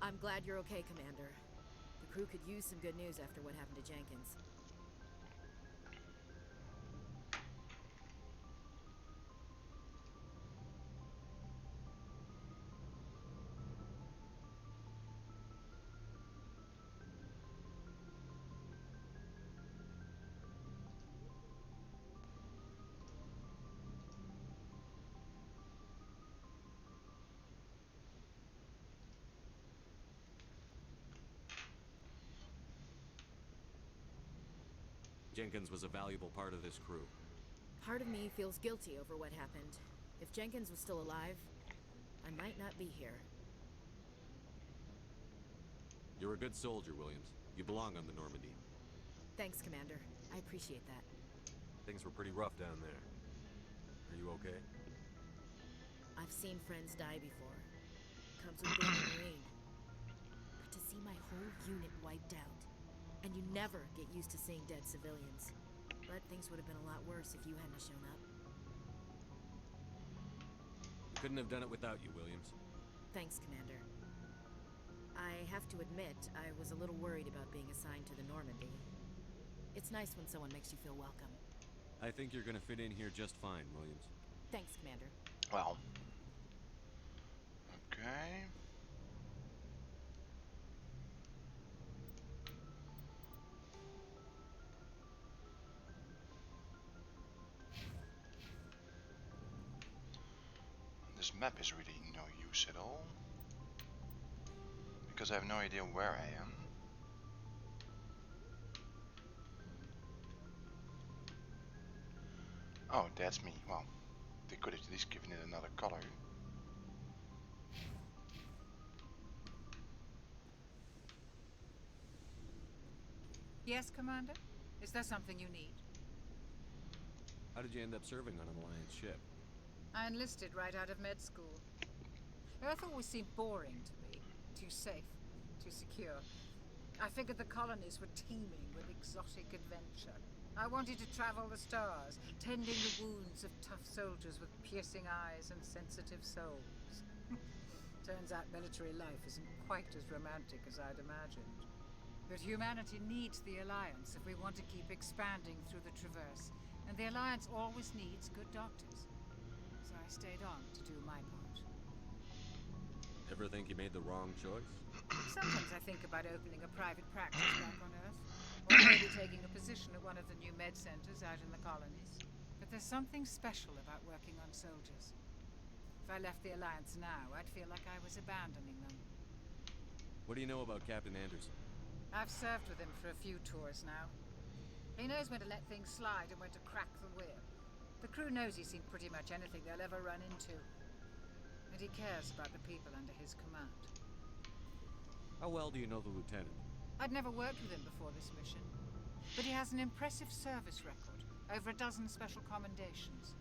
I'm glad you're okay, Commander. The crew could use some good news after what happened to Jenkins. Jenkins was a valuable part of this crew. Part of me feels guilty over what happened. If Jenkins was still alive, I might not be here. You're a good soldier, Williams. You belong on the Normandy. Thanks, Commander. I appreciate that. Things were pretty rough down there. Are you okay? I've seen friends die before. Comes with being a Marine. But to see my whole unit wiped out, and you never get used to seeing dead civilians. But things would have been a lot worse if you hadn't shown up. We couldn't have done it without you, Williams. Thanks, Commander. I have to admit, I was a little worried about being assigned to the Normandy. It's nice when someone makes you feel welcome. I think you're gonna fit in here just fine, Williams. Thanks, Commander. Well. Okay. This map is really no use at all, because I have no idea where I am. Oh, that's me. Well, they could have at least given it another color. Yes, Commander? Is there something you need? How did you end up serving on an Alliance ship? I enlisted right out of med school. Earth always seemed boring to me. Too safe, too secure. I figured the colonies were teeming with exotic adventure. I wanted to travel the stars, tending the wounds of tough soldiers with piercing eyes and sensitive souls. Turns out military life isn't quite as romantic as I'd imagined. But humanity needs the Alliance if we want to keep expanding through the Traverse. And the Alliance always needs good doctors. So I stayed on to do my part. Ever think you made the wrong choice? Sometimes I think about opening a private practice back on Earth. Or maybe taking a position at one of the new med centers out in the colonies. But there's something special about working on soldiers. If I left the Alliance now, I'd feel like I was abandoning them. What do you know about Captain Anderson? I've served with him for a few tours now. He knows when to let things slide and when to crack the whip. The crew knows he's seen pretty much anything they'll ever run into. And he cares about the people under his command. How well do you know the lieutenant? I'd never worked with him before this mission. But he has an impressive service record. Over a dozen special commendations.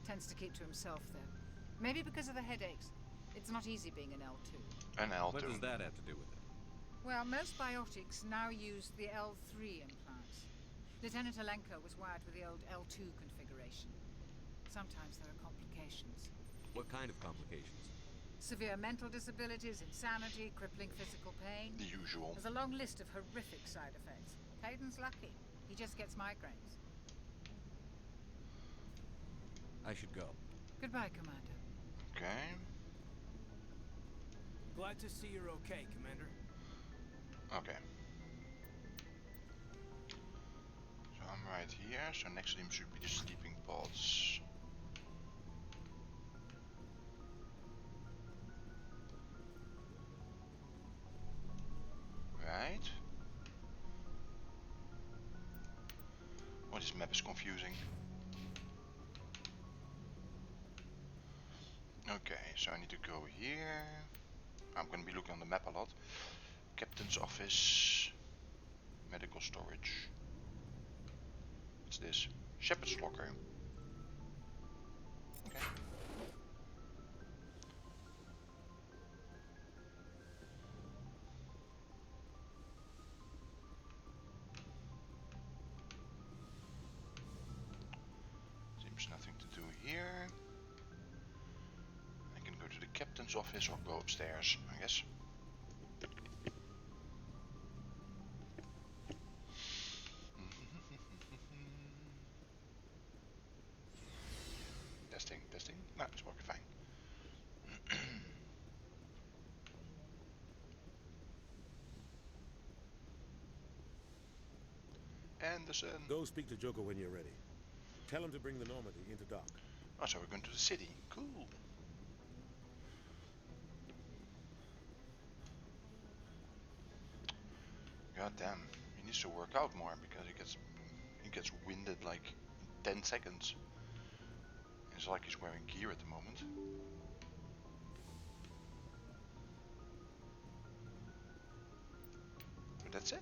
Tends to keep to himself, though. Maybe because of the headaches. It's not easy being an L2. An L2. What does that have to do with it? Well, most biotics now use the L3 implants. Lieutenant Alenko was wired with the old L2 configuration. Sometimes there are complications. What kind of complications? Severe mental disabilities, insanity, crippling physical pain. The usual. There's a long list of horrific side effects. Hayden's lucky. He just gets migraines. I should go. Goodbye, Commander. Okay. Glad to see you're okay, Commander. Okay. So I'm right here, so next to him should be the sleeping pods. Right. Oh, this map is confusing. Okay, so I need to go here. I'm going to be looking on the map a lot. Captain's office. Medical storage. What's this? Shepherd's locker. Okay. Seems nothing to do here. I can go to the captain's office or go upstairs, I guess. Testing. No, it's working fine. Anderson. Go speak to Joker when you're ready. Tell him to bring the Normandy into dock. Oh, so we're going to the city. Cool. God damn, he needs to work out more because he gets winded like in 10 seconds. It's like he's wearing gear at the moment. But that's it.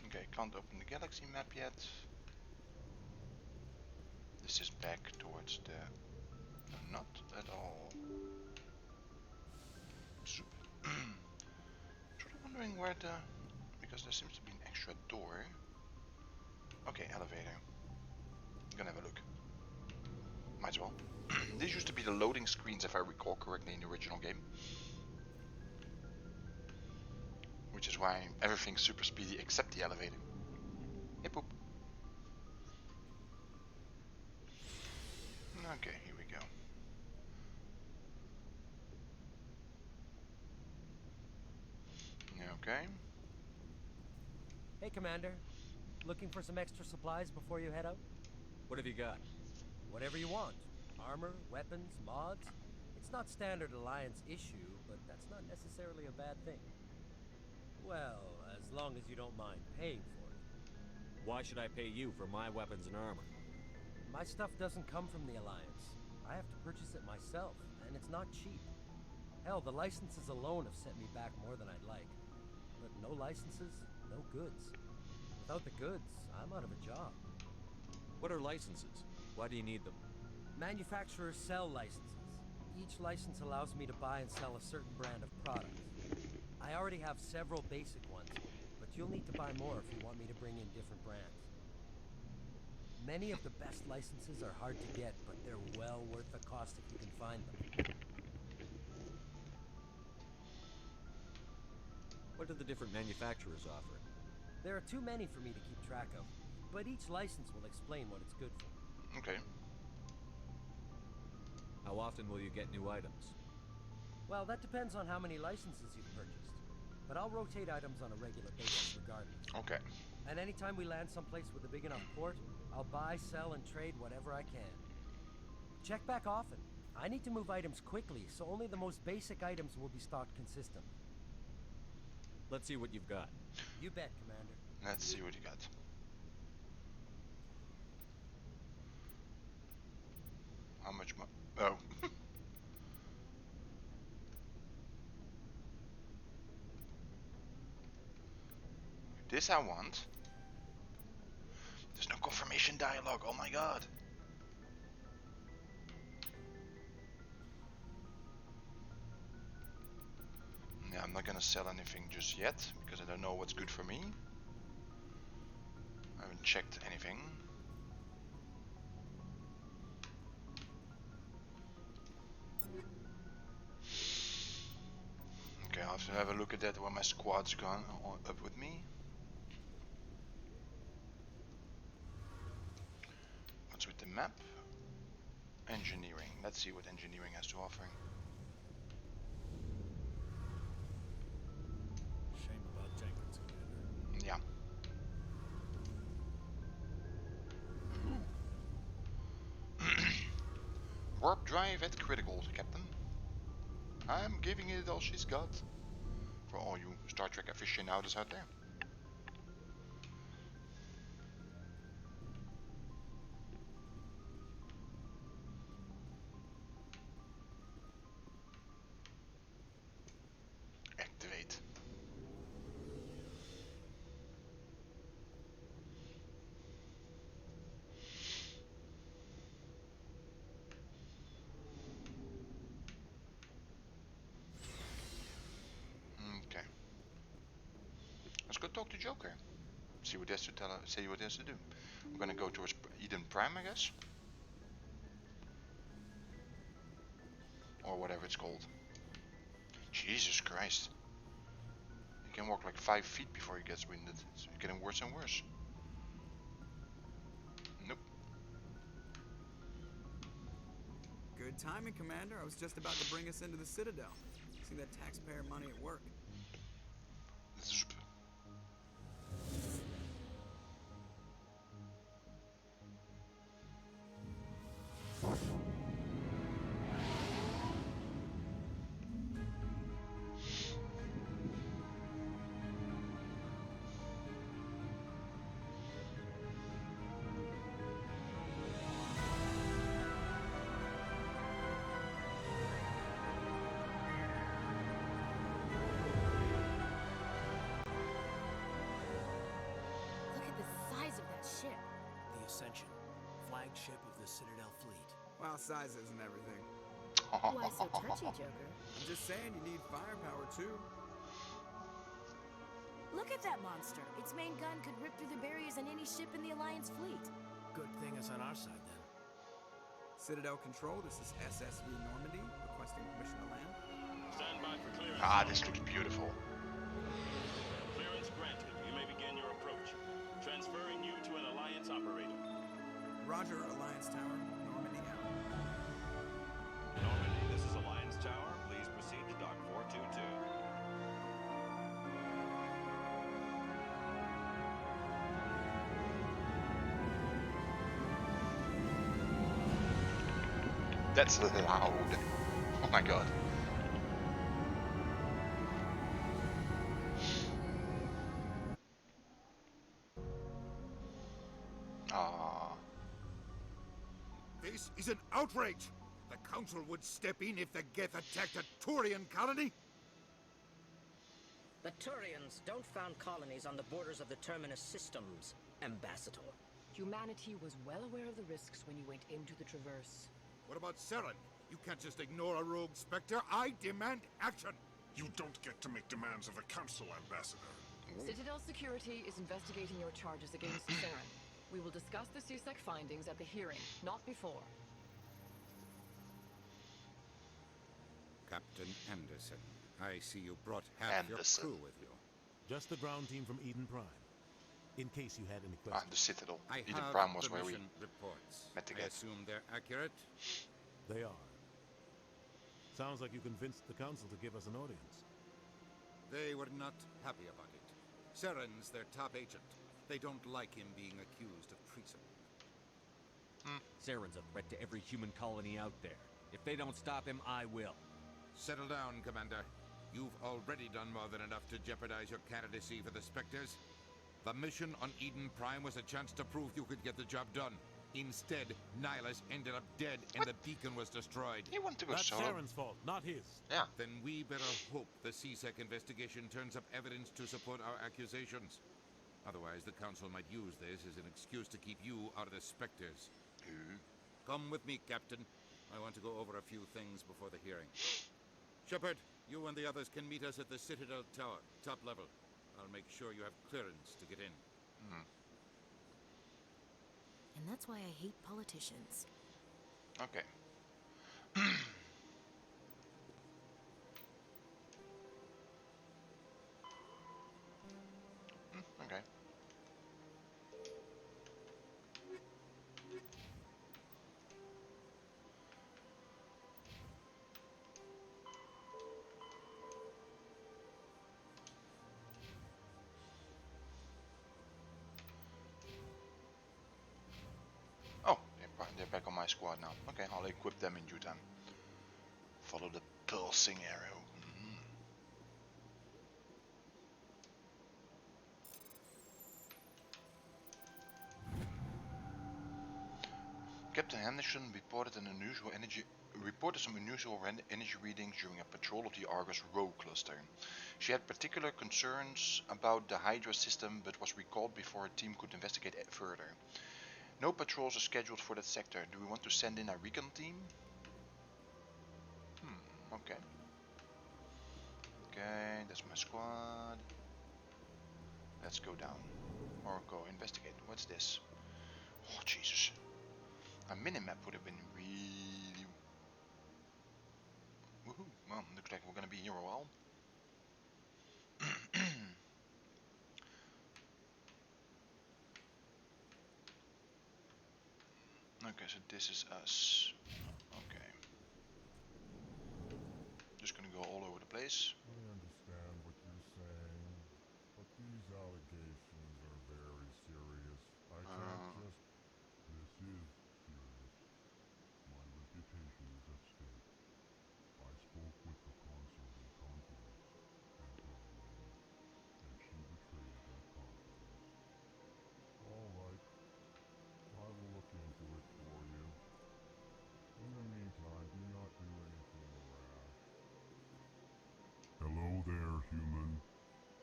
Okay, can't open the galaxy map yet. This is back towards the... Not at all. Soup. Sort of wondering where the... Because there seems to be an extra door. Okay, elevator. I'm gonna have a look. Might as well. These used to be the loading screens if I recall correctly in the original game. Which is why everything's super speedy except the elevator. Hey poop. Okay, here we go. Okay. Hey, Commander. Looking for some extra supplies before you head out? What have you got? Whatever you want. Armor, weapons, mods. It's not standard Alliance issue, but that's not necessarily a bad thing. Well, as long as you don't mind paying for it. Why should I pay you for my weapons and armor? My stuff doesn't come from the Alliance. I have to purchase it myself, and it's not cheap. Hell, the licenses alone have set me back more than I'd like. But no licenses, no goods. Without the goods, I'm out of a job. What are licenses? Why do you need them? Manufacturers sell licenses. Each license allows me to buy and sell a certain brand of products. I already have several basic ones, but you'll need to buy more if you want me to bring in different brands. Many of the best licenses are hard to get, but they're well worth the cost if you can find them. What do the different manufacturers offer? There are too many for me to keep track of, but each license will explain what it's good for. Okay. How often will you get new items? Well, that depends on how many licenses you've purchased. But I'll rotate items on a regular basis regardless. Okay. And anytime we land someplace with a big enough port, I'll buy, sell, and trade whatever I can. Check back often. I need to move items quickly, so only the most basic items will be stocked consistently. Let's see what you've got. You bet, Commander. Let's see what you got. How much more? Oh. This I want. There's no confirmation dialogue. Oh my god. Yeah, I'm not gonna sell anything just yet because I don't know what's good for me. I haven't checked anything. Okay, I'll have to have a look at that when my squad's gone up with me. What's with the map? Engineering. Let's see what engineering has to offer. Shame about Jenkins, Commander. Yeah. Warp drive at critical, Captain. I'm giving it all she's got. For all you Star Trek aficionados out there. Activate. Okay. Let's go talk to Joker. See what he has to tell. Say what he has to do. We're gonna go towards Eden Prime, I guess. or whatever it's called. Jesus Christ. He can walk like 5 feet before he gets winded. It's getting worse and worse. Nope. Good timing, Commander. I was just about to bring us into the Citadel. See that taxpayer money at work. Zoop. Look at the size of that ship. The Ascension, flagship of the Citadel fleet. Well, size isn't everything. Why so touchy, Joker? I'm just saying you need firepower too. Look at that monster. Its main gun could rip through the barriers in any ship in the Alliance fleet. Good thing it's on our side then. Citadel Control, this is SSV Normandy, requesting permission to land. Stand by for clearance. Ah, this looks beautiful. Clearance granted. You may begin your approach. Transferring you to an Alliance operator. Roger, Alliance Tower, Normandy out. Normandy, this is Alliance Tower. Please proceed to Dock 422. That's loud. Oh my god. Ah. This is an outrage! The Council would step in if the Geth attacked a Turian colony? The Turians don't found colonies on the borders of the Terminus systems, Ambassador. Humanity was well aware of the risks when you went into the Traverse. What about Seren? You can't just ignore a rogue Spectre. I demand action! You don't get to make demands of the Council, Ambassador. Citadel Security is investigating your charges against Saren. We will discuss the CSEC findings at the hearing, not before. Captain Anderson, I see you brought half your crew with you. Just the ground team from Eden Prime. In case you had any Ah, questions. the Citadel. I Eden have Prime was the where we mission reports. met the I Geth. assume they're accurate? They are. Sounds like you convinced the Council to give us an audience. They were not happy about it. Seren's their top agent. They don't like him being accused of treason. Saren's a threat to every human colony out there. If they don't stop him, I will. Settle down, Commander. You've already done more than enough to jeopardize your candidacy for the Spectres. The mission on Eden Prime was a chance to prove you could get the job done. Instead, Nihilus ended up dead and the beacon was destroyed. He wanted to go That's solo. Saren's fault, not his. Yeah. Then we better hope the CSEC investigation turns up evidence to support our accusations. Otherwise, the Council might use this as an excuse to keep you out of the Spectres. Come with me, Captain. I want to go over a few things before the hearing. Shepard, you and the others can meet us at the Citadel Tower, top level. I'll make sure you have clearance to get in. And that's why I hate politicians. Okay. Okay. Oh, they're back on my squad now. Okay, I'll equip them in due time. Follow the pulsing arrow. Captain Henderson reported some unusual energy readings during a patrol of the Argus Row cluster. She had particular concerns about the Hydra system, but was recalled before a team could investigate it further. No patrols are scheduled for that sector. Do we want to send in a recon team? Okay. Okay, that's my squad. Let's go down. Or go investigate. What's this? Oh, Jesus. A minimap would have been really Well, looks like we're gonna be here a while. Okay, so this is us. Okay. Just gonna go all over the place. I understand what you're saying, but these allegations are very serious. I can't just... This is serious. My reputation is at stake. I spoke with the consort in confidence, Emperor Lane, and she betrayed that confidence. All right. I will look into it for you. In the meantime, do not do anything rash. Hello there, human.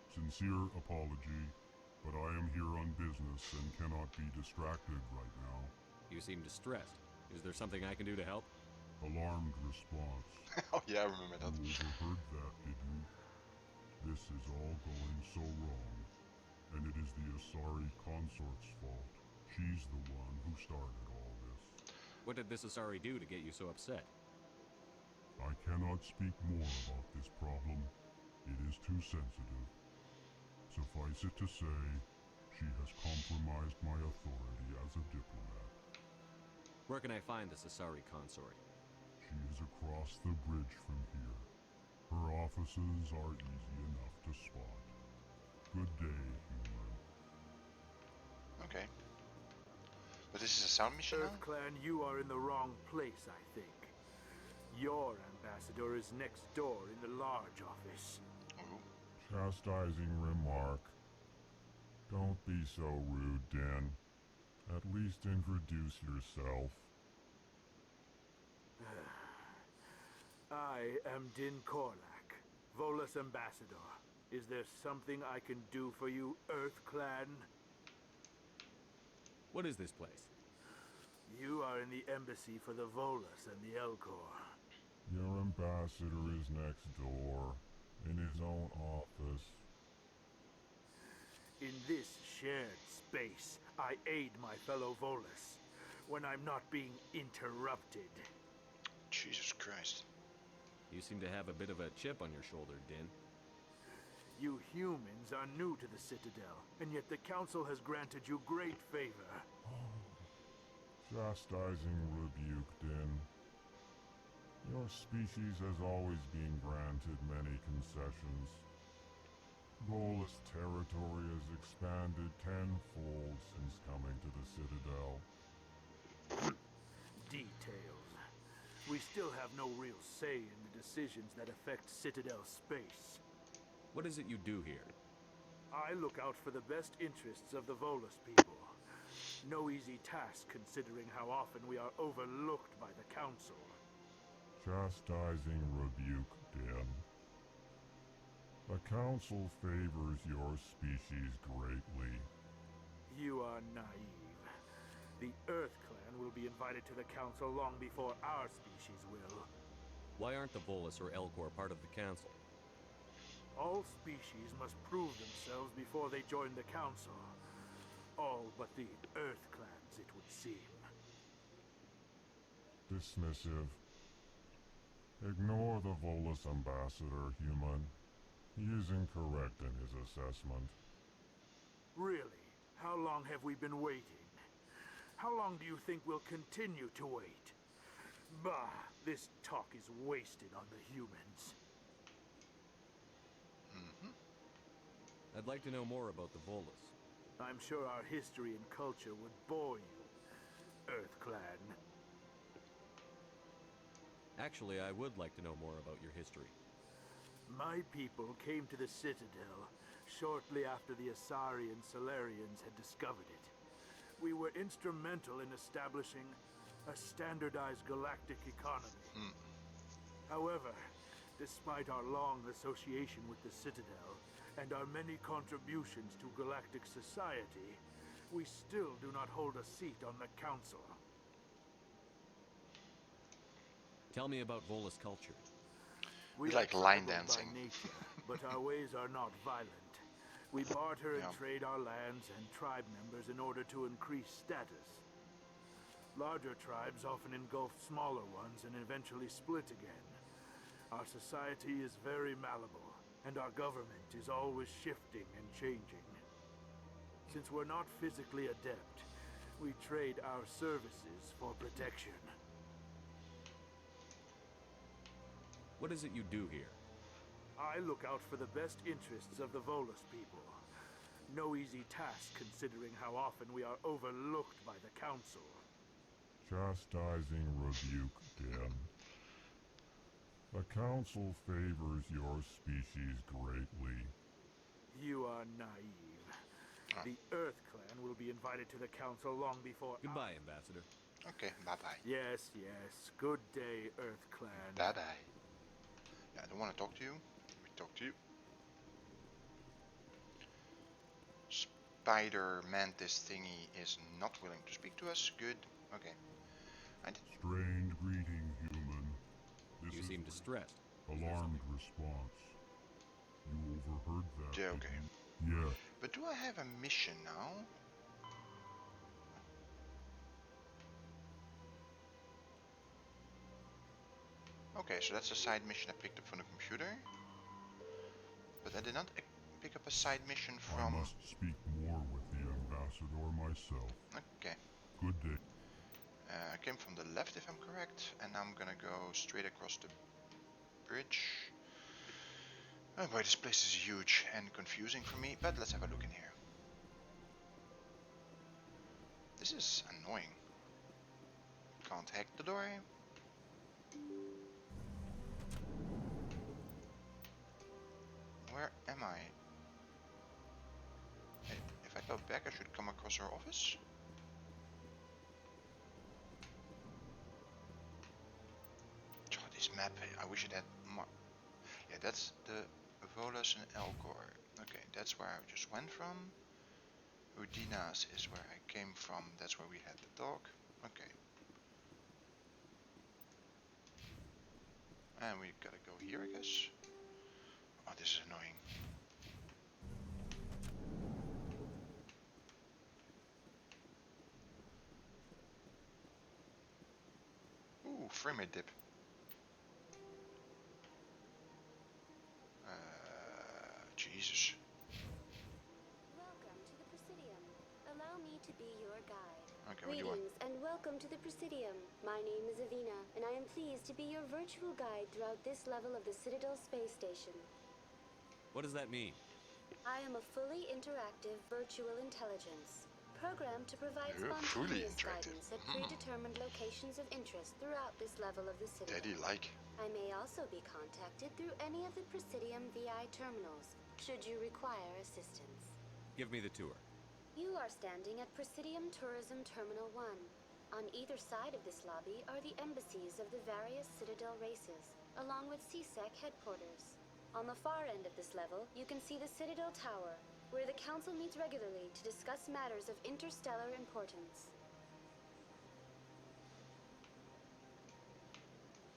Sincere apology, but I am here on business and cannot be distracted right now. You seem distressed. Is there something I can do to help? Alarmed response. Oh yeah, I remember that. You overheard that, did you? This is all going so wrong, and it is the Asari consort's fault. She's the one who started all this. What did this Asari do to get you so upset? I cannot speak more about this problem. It is too sensitive. Suffice it to say, she has compromised my authority as a diplomat. Where can I find this Asari consort? She is across the bridge from here. Her offices are easy enough to spot. Good day, human. Okay. But this is a sound mission now? EarthClan, you are in the wrong place, I think. Your ambassador is next door in the large office. Chastising remark. Don't be so rude, Din. At least introduce yourself. I am Din Korlak, Volus ambassador. Is there something I can do for you, EarthClan? What is this place? You are in the embassy for the Volus and the Elcor. Your ambassador is next door, in his own office. In this shared space, I aid my fellow Volus when I'm not being interrupted. Jesus Christ. You seem to have a bit of a chip on your shoulder, Din. You humans are new to the Citadel, and yet the Council has granted you great favor. Chastising rebuke, Din. Your species has always been granted many concessions. Volus territory has expanded tenfold since coming to the Citadel. Details. We still have no real say in the decisions that affect Citadel space. What is it you do here? I look out for the best interests of the Volus people. No easy task considering how often we are overlooked by the Council. Chastising rebuke, Din. The Council favors your species greatly. You are naive. The EarthClan will be invited to the Council long before our species will. Why aren't the Volus or Elcor part of the Council? All species must prove themselves before they join the Council. All but the EarthClans, it would seem. Dismissive. Ignore the Volus ambassador, human. He is incorrect in his assessment. Really? How long have we been waiting? How long do you think we'll continue to wait? Bah, this talk is wasted on the humans. I'd like to know more about the Volus. I'm sure our history and culture would bore you, EarthClan. Actually, I would like to know more about your history. My people came to the Citadel shortly after the Asari and Solarians had discovered it. We were instrumental in establishing a standardized galactic economy. However, despite our long association with the Citadel and our many contributions to galactic society, we still do not hold a seat on the Council. Tell me about Volus culture. We like line dancing. By nature, but our ways are not violent. We barter and trade our lands and tribe members in order to increase status. Larger tribes often engulf smaller ones and eventually split again. Our society is very malleable, and our government is always shifting and changing. Since we're not physically adept, we trade our services for protection. What is it you do here? I look out for the best interests of the Volus people. No easy task considering how often we are overlooked by the Council. Chastising rebuke, Dan. The Council favors your species greatly. You are naive. The Earth Clan will be invited to the Council long before... Goodbye, Ambassador. Okay, bye-bye. Yes, yes. Good day, Earth Clan. Bye-bye. Yeah, I don't want to talk to you. Let me talk to you. Spider Mantis thingy is not willing to speak to us. Good. Okay. Strained greeting, human. This You is seem distressed. alarmed response. You overheard that. Yeah, okay. Yeah. But do I have a mission now? Okay, so that's a side mission I picked up from the computer. But I did not pick up a side mission from... I must speak more with the ambassador myself. Okay. Good day. I came from the left if I'm correct, and I'm gonna go straight across the bridge. Oh boy, this place is huge and confusing for me, but let's have a look in here. This is annoying. Can't hack the door. Where am I? Hey, if I go back, I should come across her office. Oh, this map, I wish it had more. Yeah, that's the Volus and Elgor. Okay, that's where I just went from. Udina's is where I came from. That's where we had the dog. Okay. And we gotta go here, I guess. Oh, this is annoying. Ooh, frame rate dip. Jesus. Welcome to the Presidium. Allow me to be your guide. Okay, what do you want? Greetings and welcome to the Presidium. My name is Avina, and I am pleased to be your virtual guide throughout this level of the Citadel space station. What does that mean? I am a fully interactive virtual intelligence, programmed to provide fully spontaneous interactive. guidance at predetermined locations of interest throughout this level of the Citadel. Daddy like. I may also be contacted through any of the Presidium VI terminals, should you require assistance. Give me the tour. You are standing at Presidium Tourism Terminal 1. On either side of this lobby are the embassies of the various Citadel races, along with CSEC headquarters. On the far end of this level, you can see the Citadel Tower, where the Council meets regularly to discuss matters of interstellar importance.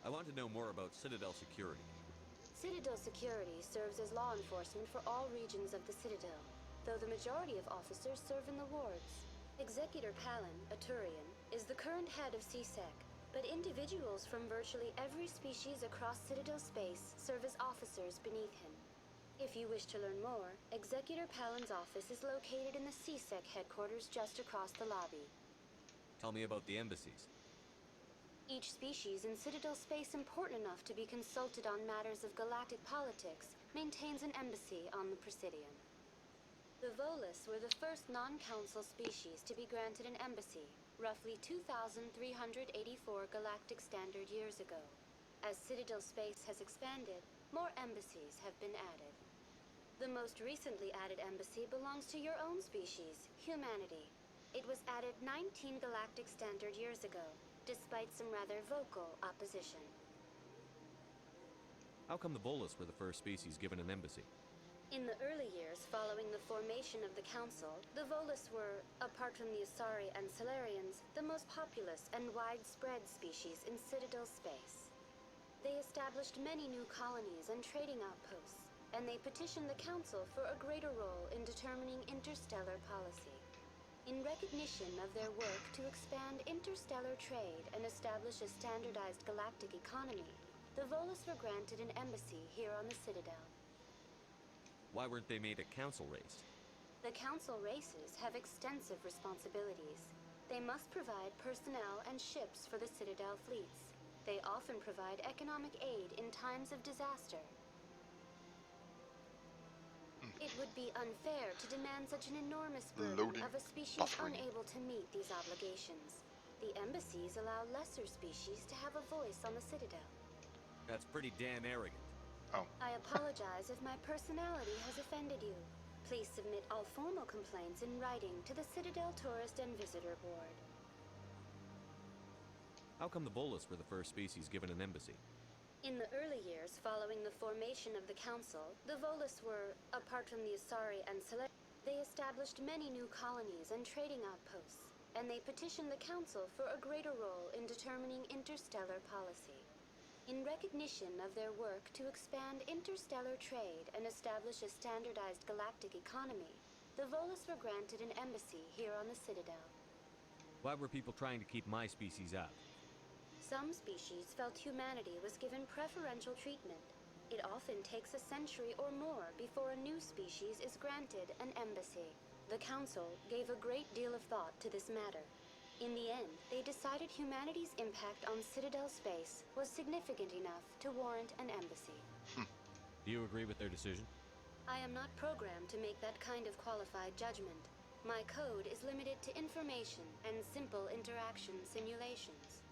I want to know more about Citadel security. Citadel security serves as law enforcement for all regions of the Citadel, though the majority of officers serve in the wards. Executor Palin, a Turian, is the current head of CSEC, but individuals from virtually every species across Citadel space serve as officers beneath him. If you wish to learn more, Executor Palin's office is located in the CSEC headquarters just across the lobby. Tell me about the embassies. Each species in Citadel space important enough to be consulted on matters of galactic politics maintains an embassy on the Presidium. The Volus were the first non-council species to be granted an embassy, roughly 2,384 galactic standard years ago. As Citadel space has expanded, more embassies have been added. The most recently added embassy belongs to your own species, humanity. It was added 19 galactic standard years ago, despite some rather vocal opposition. How come the Volus were the first species given an embassy? In the early years following the formation of the Council, the Volus were, apart from the Asari and Solarians, the most populous and widespread species in Citadel space. They established many new colonies and trading outposts, and they petitioned the Council for a greater role in determining interstellar policy. In recognition of their work to expand interstellar trade and establish a standardized galactic economy, the Volus were granted an embassy here on the Citadel. Why weren't they made a council race? The council races have extensive responsibilities. They must provide personnel and ships for the Citadel fleets. They often provide economic aid in times of disaster. It would be unfair to demand such an enormous burden of a species unable to meet these obligations. The embassies allow lesser species to have a voice on the Citadel. That's pretty damn arrogant. Oh. I apologize if my personality has offended you. Please submit all formal complaints in writing to the Citadel Tourist and Visitor Board. How come the Volus were the first species given an embassy? In the early years following the formation of the Council, the Volus were, apart from the Asari and Select, they established many new colonies and trading outposts, and they petitioned the Council for a greater role in determining interstellar policy. In recognition of their work to expand interstellar trade and establish a standardized galactic economy, the Volus were granted an embassy here on the Citadel. Why were people trying to keep my species out? Some species felt humanity was given preferential treatment. It often takes a century or more before a new species is granted an embassy. The Council gave a great deal of thought to this matter. In the end, they decided humanity's impact on Citadel space was significant enough to warrant an embassy. Do you agree with their decision? I am not programmed to make that kind of qualified judgment. My code is limited to information and simple interaction simulations.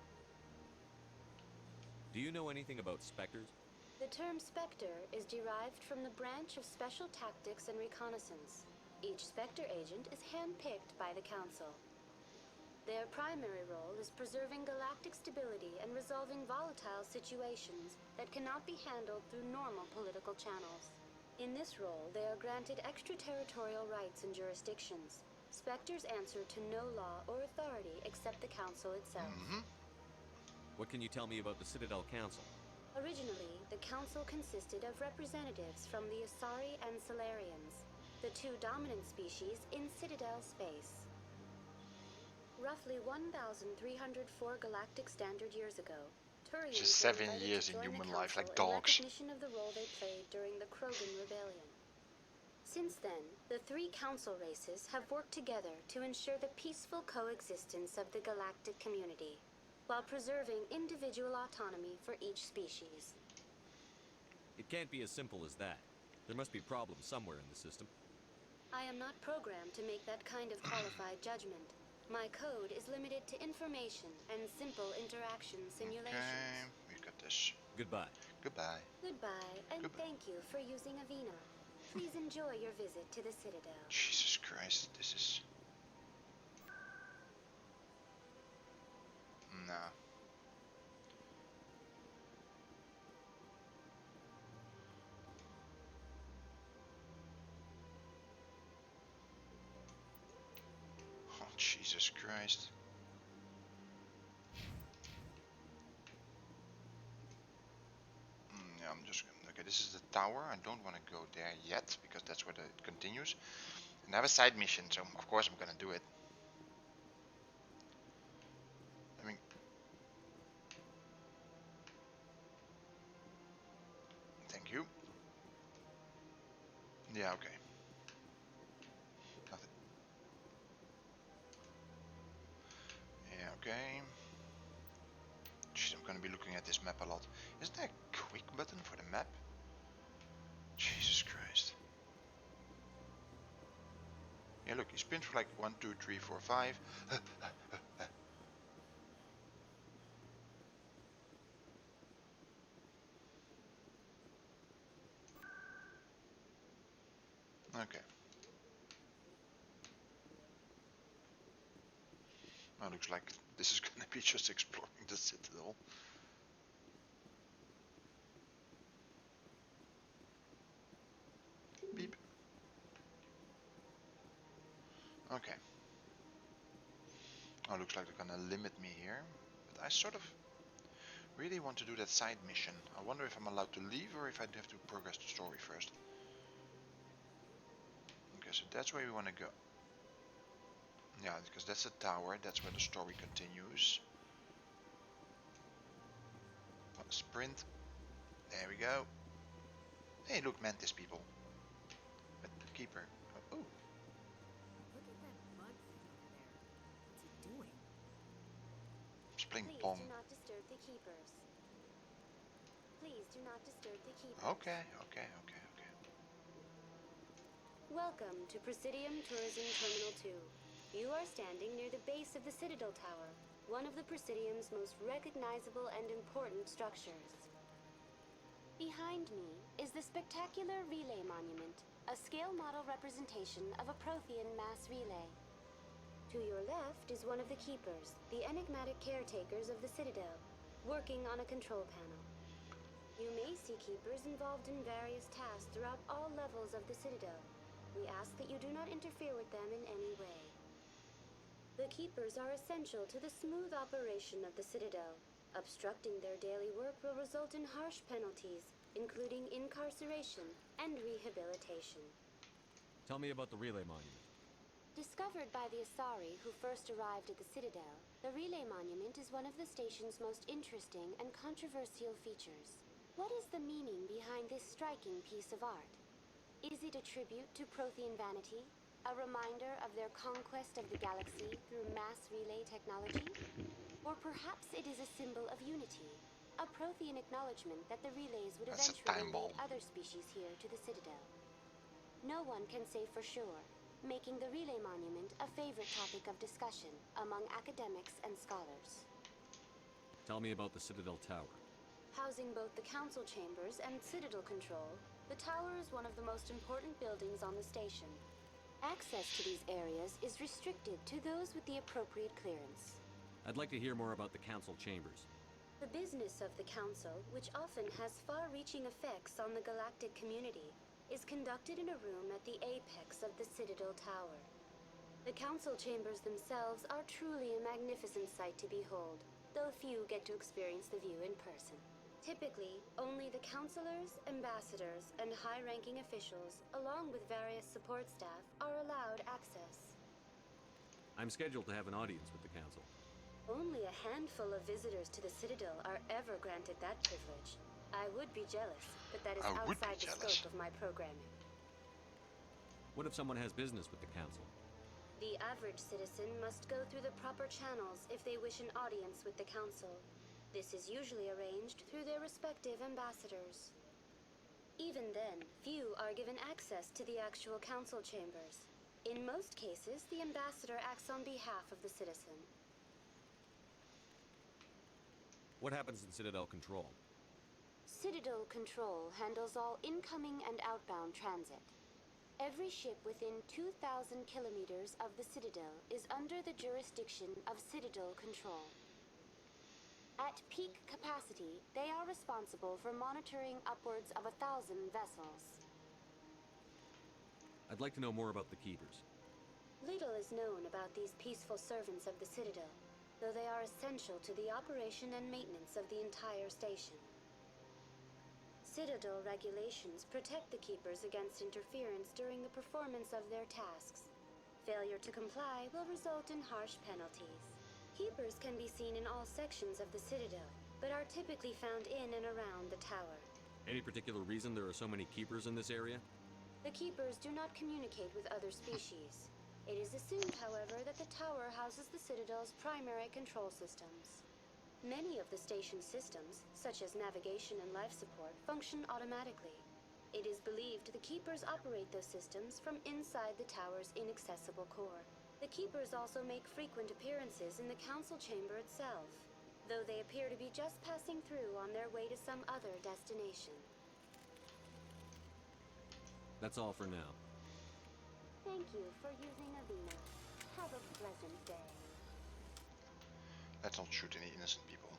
Do you know anything about specters? The term Spectre is derived from the branch of Special Tactics and Reconnaissance. Each Spectre agent is handpicked by the Council. Their primary role is preserving galactic stability and resolving volatile situations that cannot be handled through normal political channels. In this role, they are granted extraterritorial rights and jurisdictions. Spectres answer to no law or authority except the Council itself. What can you tell me about the Citadel Council? Originally, the Council consisted of representatives from the Asari and Solarians, the two dominant species in Citadel space. Roughly 1,304 galactic standard years ago, Turians Just were 7 invited years to in join human the life, Council like in dogs. recognition of the role they played during the Krogan Rebellion. Since then, the three council races have worked together to ensure the peaceful coexistence of the galactic community, while preserving individual autonomy for each species. It can't be as simple as that. There must be problems somewhere in the system. I am not programmed to make that kind of qualified judgment. My code is limited to information and simple interaction simulations. Okay, we got this. Goodbye. Goodbye. Goodbye, and thank you for using Avina. Please enjoy your visit to the Citadel. Jesus Christ, this is... Nah. Oh, Jesus Christ. Yeah, I'm just... Okay, this is the tower. I don't want to go there yet, because that's where it continues. And I have a side mission, so of course I'm gonna do it. I mean... Thank you. Yeah, okay. Nothing. Yeah, okay. Jeez, I'm gonna be looking at this map a lot. Isn't there a quick button for the map? Jesus Christ. Yeah, look, he spins for like 1, 2, 3, 4, 5. Okay. Well, looks like this is gonna be just exploring the Citadel. Beep. Okay. Oh, looks like they're gonna limit me here. But I sort of really want to do that side mission. I wonder if I'm allowed to leave or if I'd have to progress the story first. Okay, so that's where we want to go. Yeah, because that's a tower, that's where the story continues. Sprint. There we go. Hey, look, mantis people. But the keeper. Oh. Look at that bug thing over there. What's it doing? It's playing Please pong. do not disturb the keepers. Please do not disturb the keepers. Okay. Welcome to Presidium Tourism Terminal 2. You are standing near the base of the Citadel Tower, one of the Presidium's most recognizable and important structures. Behind me is the spectacular Relay Monument, a scale model representation of a Prothean mass relay. To your left is one of the Keepers, the enigmatic caretakers of the Citadel, working on a control panel. You may see Keepers involved in various tasks throughout all levels of the Citadel. We ask that you do not interfere with them in any way. The Keepers are essential to the smooth operation of the Citadel. Obstructing their daily work will result in harsh penalties, including incarceration and rehabilitation. Tell me about the Relay Monument. Discovered by the Asari who first arrived at the Citadel, the Relay Monument is one of the station's most interesting and controversial features. What is the meaning behind this striking piece of art? Is it a tribute to Prothean vanity? A reminder of their conquest of the galaxy through mass relay technology? Or perhaps it is a symbol of unity, a Prothean acknowledgement that the relays would eventually lead other species here to the Citadel. No one can say for sure, making the Relay Monument a favorite topic of discussion among academics and scholars. Tell me about the Citadel Tower. Housing both the council chambers and Citadel control, the tower is one of the most important buildings on the station. Access to these areas is restricted to those with the appropriate clearance. I'd like to hear more about the council chambers. The business of the council, which often has far-reaching effects on the galactic community, is conducted in a room at the apex of the Citadel Tower. The council chambers themselves are truly a magnificent sight to behold, though few get to experience the view in person. Typically, only the councilors, ambassadors, and high-ranking officials, along with various support staff, are allowed access. I'm scheduled to have an audience with the council. Only a handful of visitors to the Citadel are ever granted that privilege. I would be jealous, but that is outside the scope of my programming. What if someone has business with the council? The average citizen must go through the proper channels if they wish an audience with the council. This is usually arranged through their respective ambassadors. Even then, few are given access to the actual council chambers. In most cases, the ambassador acts on behalf of the citizen. What happens in Citadel Control? Citadel Control handles all incoming and outbound transit. Every ship within 2,000 kilometers of the Citadel is under the jurisdiction of Citadel Control. At peak capacity, they are responsible for monitoring upwards of 1,000 vessels. I'd like to know more about the Keepers. Little is known about these peaceful servants of the Citadel, though they are essential to the operation and maintenance of the entire station. Citadel regulations protect the Keepers against interference during the performance of their tasks. Failure to comply will result in harsh penalties. Keepers can be seen in all sections of the Citadel, but are typically found in and around the tower. Any particular reason there are so many Keepers in this area? The Keepers do not communicate with other species. It is assumed, however, that the tower houses the Citadel's primary control systems. Many of the station's systems, such as navigation and life support, function automatically. It is believed the Keepers operate those systems from inside the tower's inaccessible core. The Keepers also make frequent appearances in the council chamber itself, though they appear to be just passing through on their way to some other destination. That's all for now. Thank you for using Avina. Have a pleasant day. Let's not shoot any innocent people.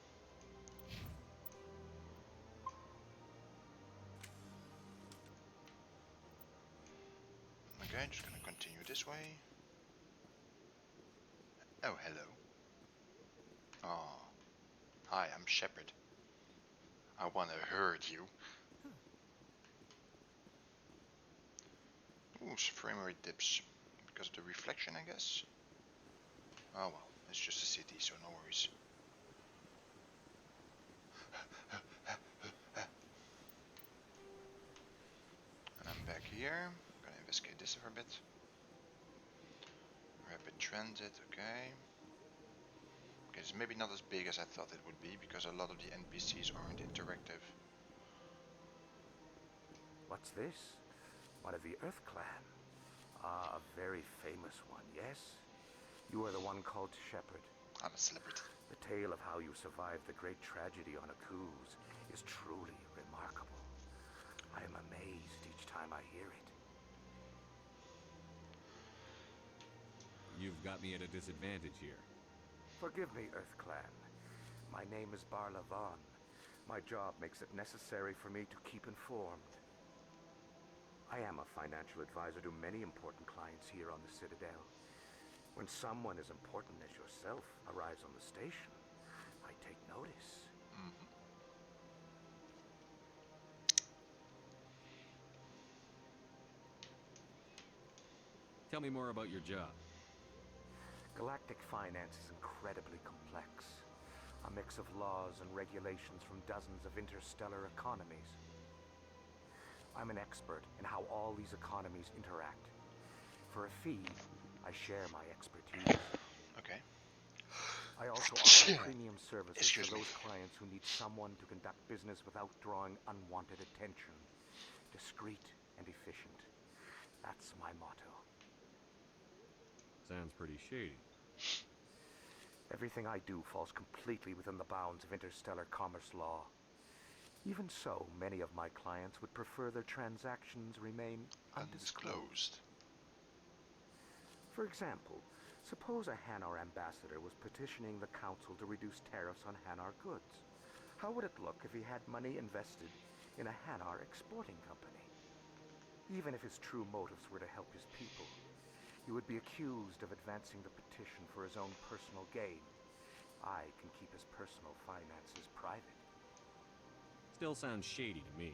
Okay, just gonna continue this way. Oh, hello. Oh. Hi, I'm Shepard. I wanna hurt you. Ooh, some frame rate dips. Because of the reflection, I guess. Oh well, it's just a city, so no worries. here. I'm gonna investigate this for a bit. Rapid transit, okay. Okay, it's maybe not as big as I thought it would be because a lot of the NPCs aren't interactive. What's this? One of the Earth Clan. Ah, a very famous one, yes? You are the one called Shepherd. I'm a celebrity. The tale of how you survived the great tragedy on Akuz is truly remarkable. I am amazed each time I hear it. You've got me at a disadvantage here. Forgive me, Earth Clan. My name is Barla Vaughn. My job makes it necessary for me to keep informed. I am a financial advisor to many important clients here on the Citadel. When someone as important as yourself arrives on the station, I take notice. Tell me more about your job. Galactic finance is incredibly complex. A mix of laws and regulations from dozens of interstellar economies. I'm an expert in how all these economies interact. For a fee, I share my expertise. Okay. I also offer premium services for those clients who need someone to conduct business without drawing unwanted attention. Discreet and efficient. That's my motto. Sounds pretty shady. Everything I do falls completely within the bounds of interstellar commerce law. Even so, many of my clients would prefer their transactions remain undisclosed. For example, suppose a Hanar ambassador was petitioning the council to reduce tariffs on Hanar goods. How would it look if he had money invested in a Hanar exporting company? Even if his true motives were to help his people, he would be accused of advancing the petition for his own personal gain. I can keep his personal finances private. Still sounds shady to me.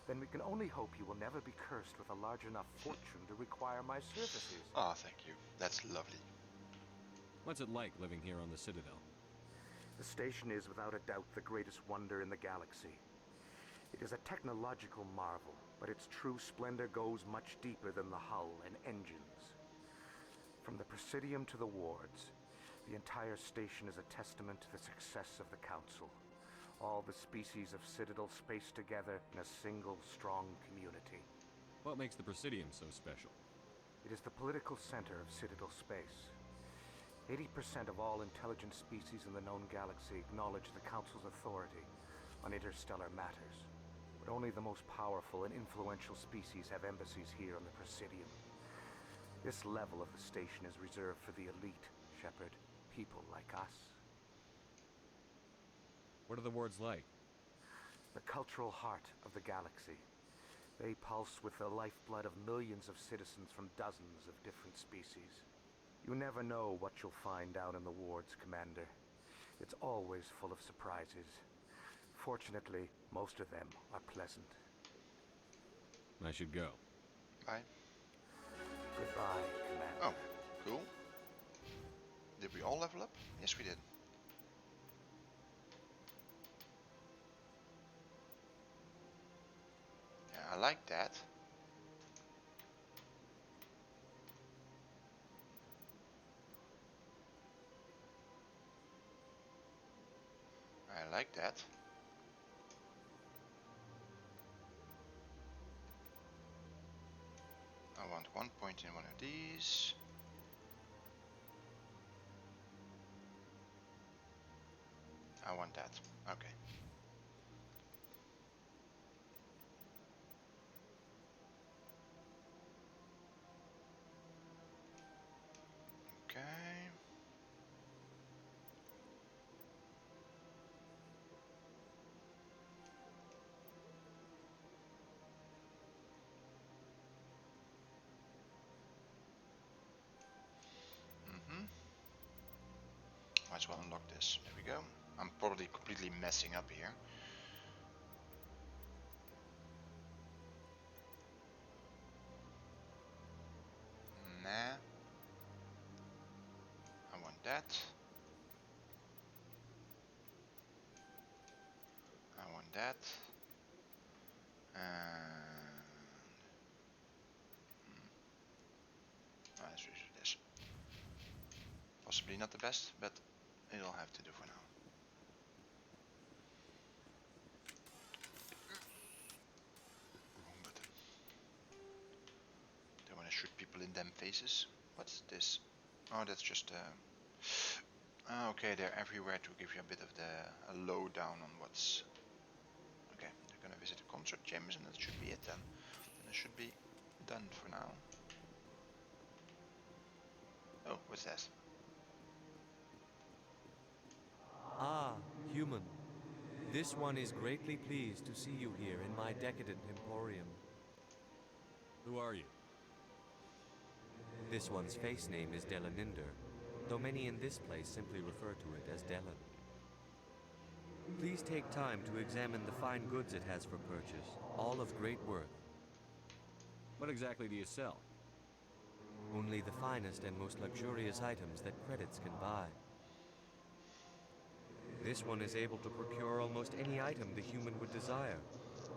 Then we can only hope you will never be cursed with a large enough fortune to require my services. Ah, thank you. That's lovely. What's it like living here on the Citadel? The station is without a doubt the greatest wonder in the galaxy. It is a technological marvel, but its true splendor goes much deeper than the hull and engines. From the Presidium to the wards, the entire station is a testament to the success of the Council. All the species of Citadel spaced together in a single, strong community. What makes the Presidium so special? It is the political center of Citadel space. 80% of all intelligent species in the known galaxy acknowledge the Council's authority on interstellar matters. But only the most powerful and influential species have embassies here on the Presidium. This level of the station is reserved for the elite, Shepard. People like us. What are the wards like? The cultural heart of the galaxy. They pulse with the lifeblood of millions of citizens from dozens of different species. You never know what you'll find down in the wards, Commander. It's always full of surprises. Fortunately, most of them are pleasant. I should go. Bye. Goodbye, Commander. Oh, cool. Did we all level up? Yes, we did. Yeah, I like that. I like that. I want 1 point in one of these. I want that. Okay. Okay. Might as well unlock this. There we go. I'm probably completely messing up here. Nah. I want that. I want that. And Possibly not the best, but it'll have to do for now. Wrong button. Don't want to shoot people in them faces. What's this? Oh, that's just okay, they're everywhere to give you a bit of a lowdown on what's... Okay, they're gonna visit the concert gyms and that should be it then. And it should be done for now. Oh, what's that? Ah, human. This one is greatly pleased to see you here in my decadent emporium. Who are you? This one's face name is Delaninder, though many in this place simply refer to it as Delan. Please take time to examine the fine goods it has for purchase, all of great worth. What exactly do you sell? Only the finest and most luxurious items that credits can buy. This one is able to procure almost any item the human would desire,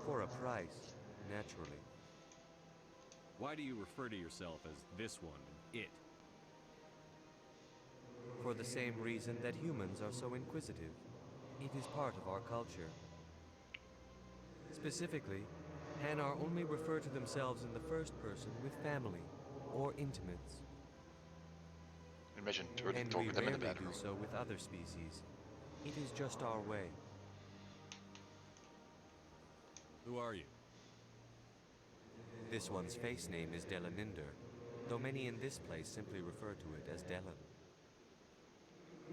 for a price, naturally. Why do you refer to yourself as this one and it? For the same reason that humans are so inquisitive. It is part of our culture. Specifically, Hanar only refer to themselves in the first person with family or intimates. Imagine And talking we them in the rarely do bedroom. so with other species. It is just our way. Who are you? This one's face name is Delaninder, though many in this place simply refer to it as Delan.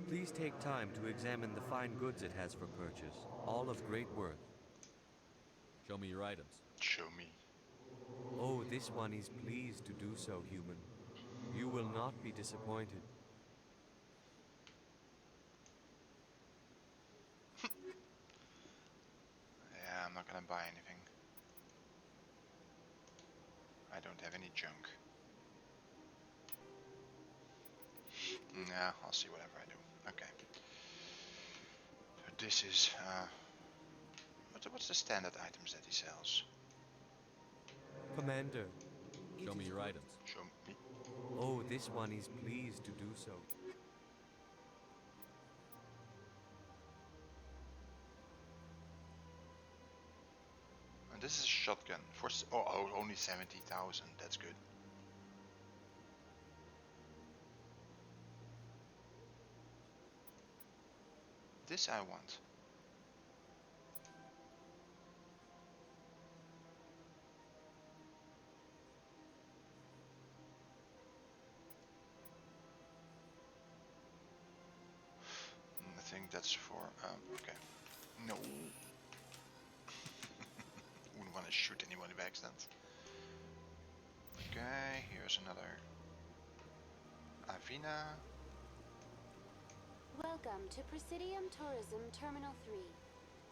Please take time to examine the fine goods it has for purchase, all of great worth. Show me your items. Show me. Oh, this one is pleased to do so, human. You will not be disappointed. Yeah, I'm not gonna buy anything. I don't have any junk. Yeah, I'll see whatever I do. Okay. So this is what's the standard items that he sells? Commander. Show me your items. Show me. Oh, this one is pleased to do so. And this is a shotgun for only 70,000. That's good. This I want. I think that's for okay. No. Wouldn't want to shoot anyone by accident. Okay, here's another Avina. Welcome to Presidium Tourism Terminal 3.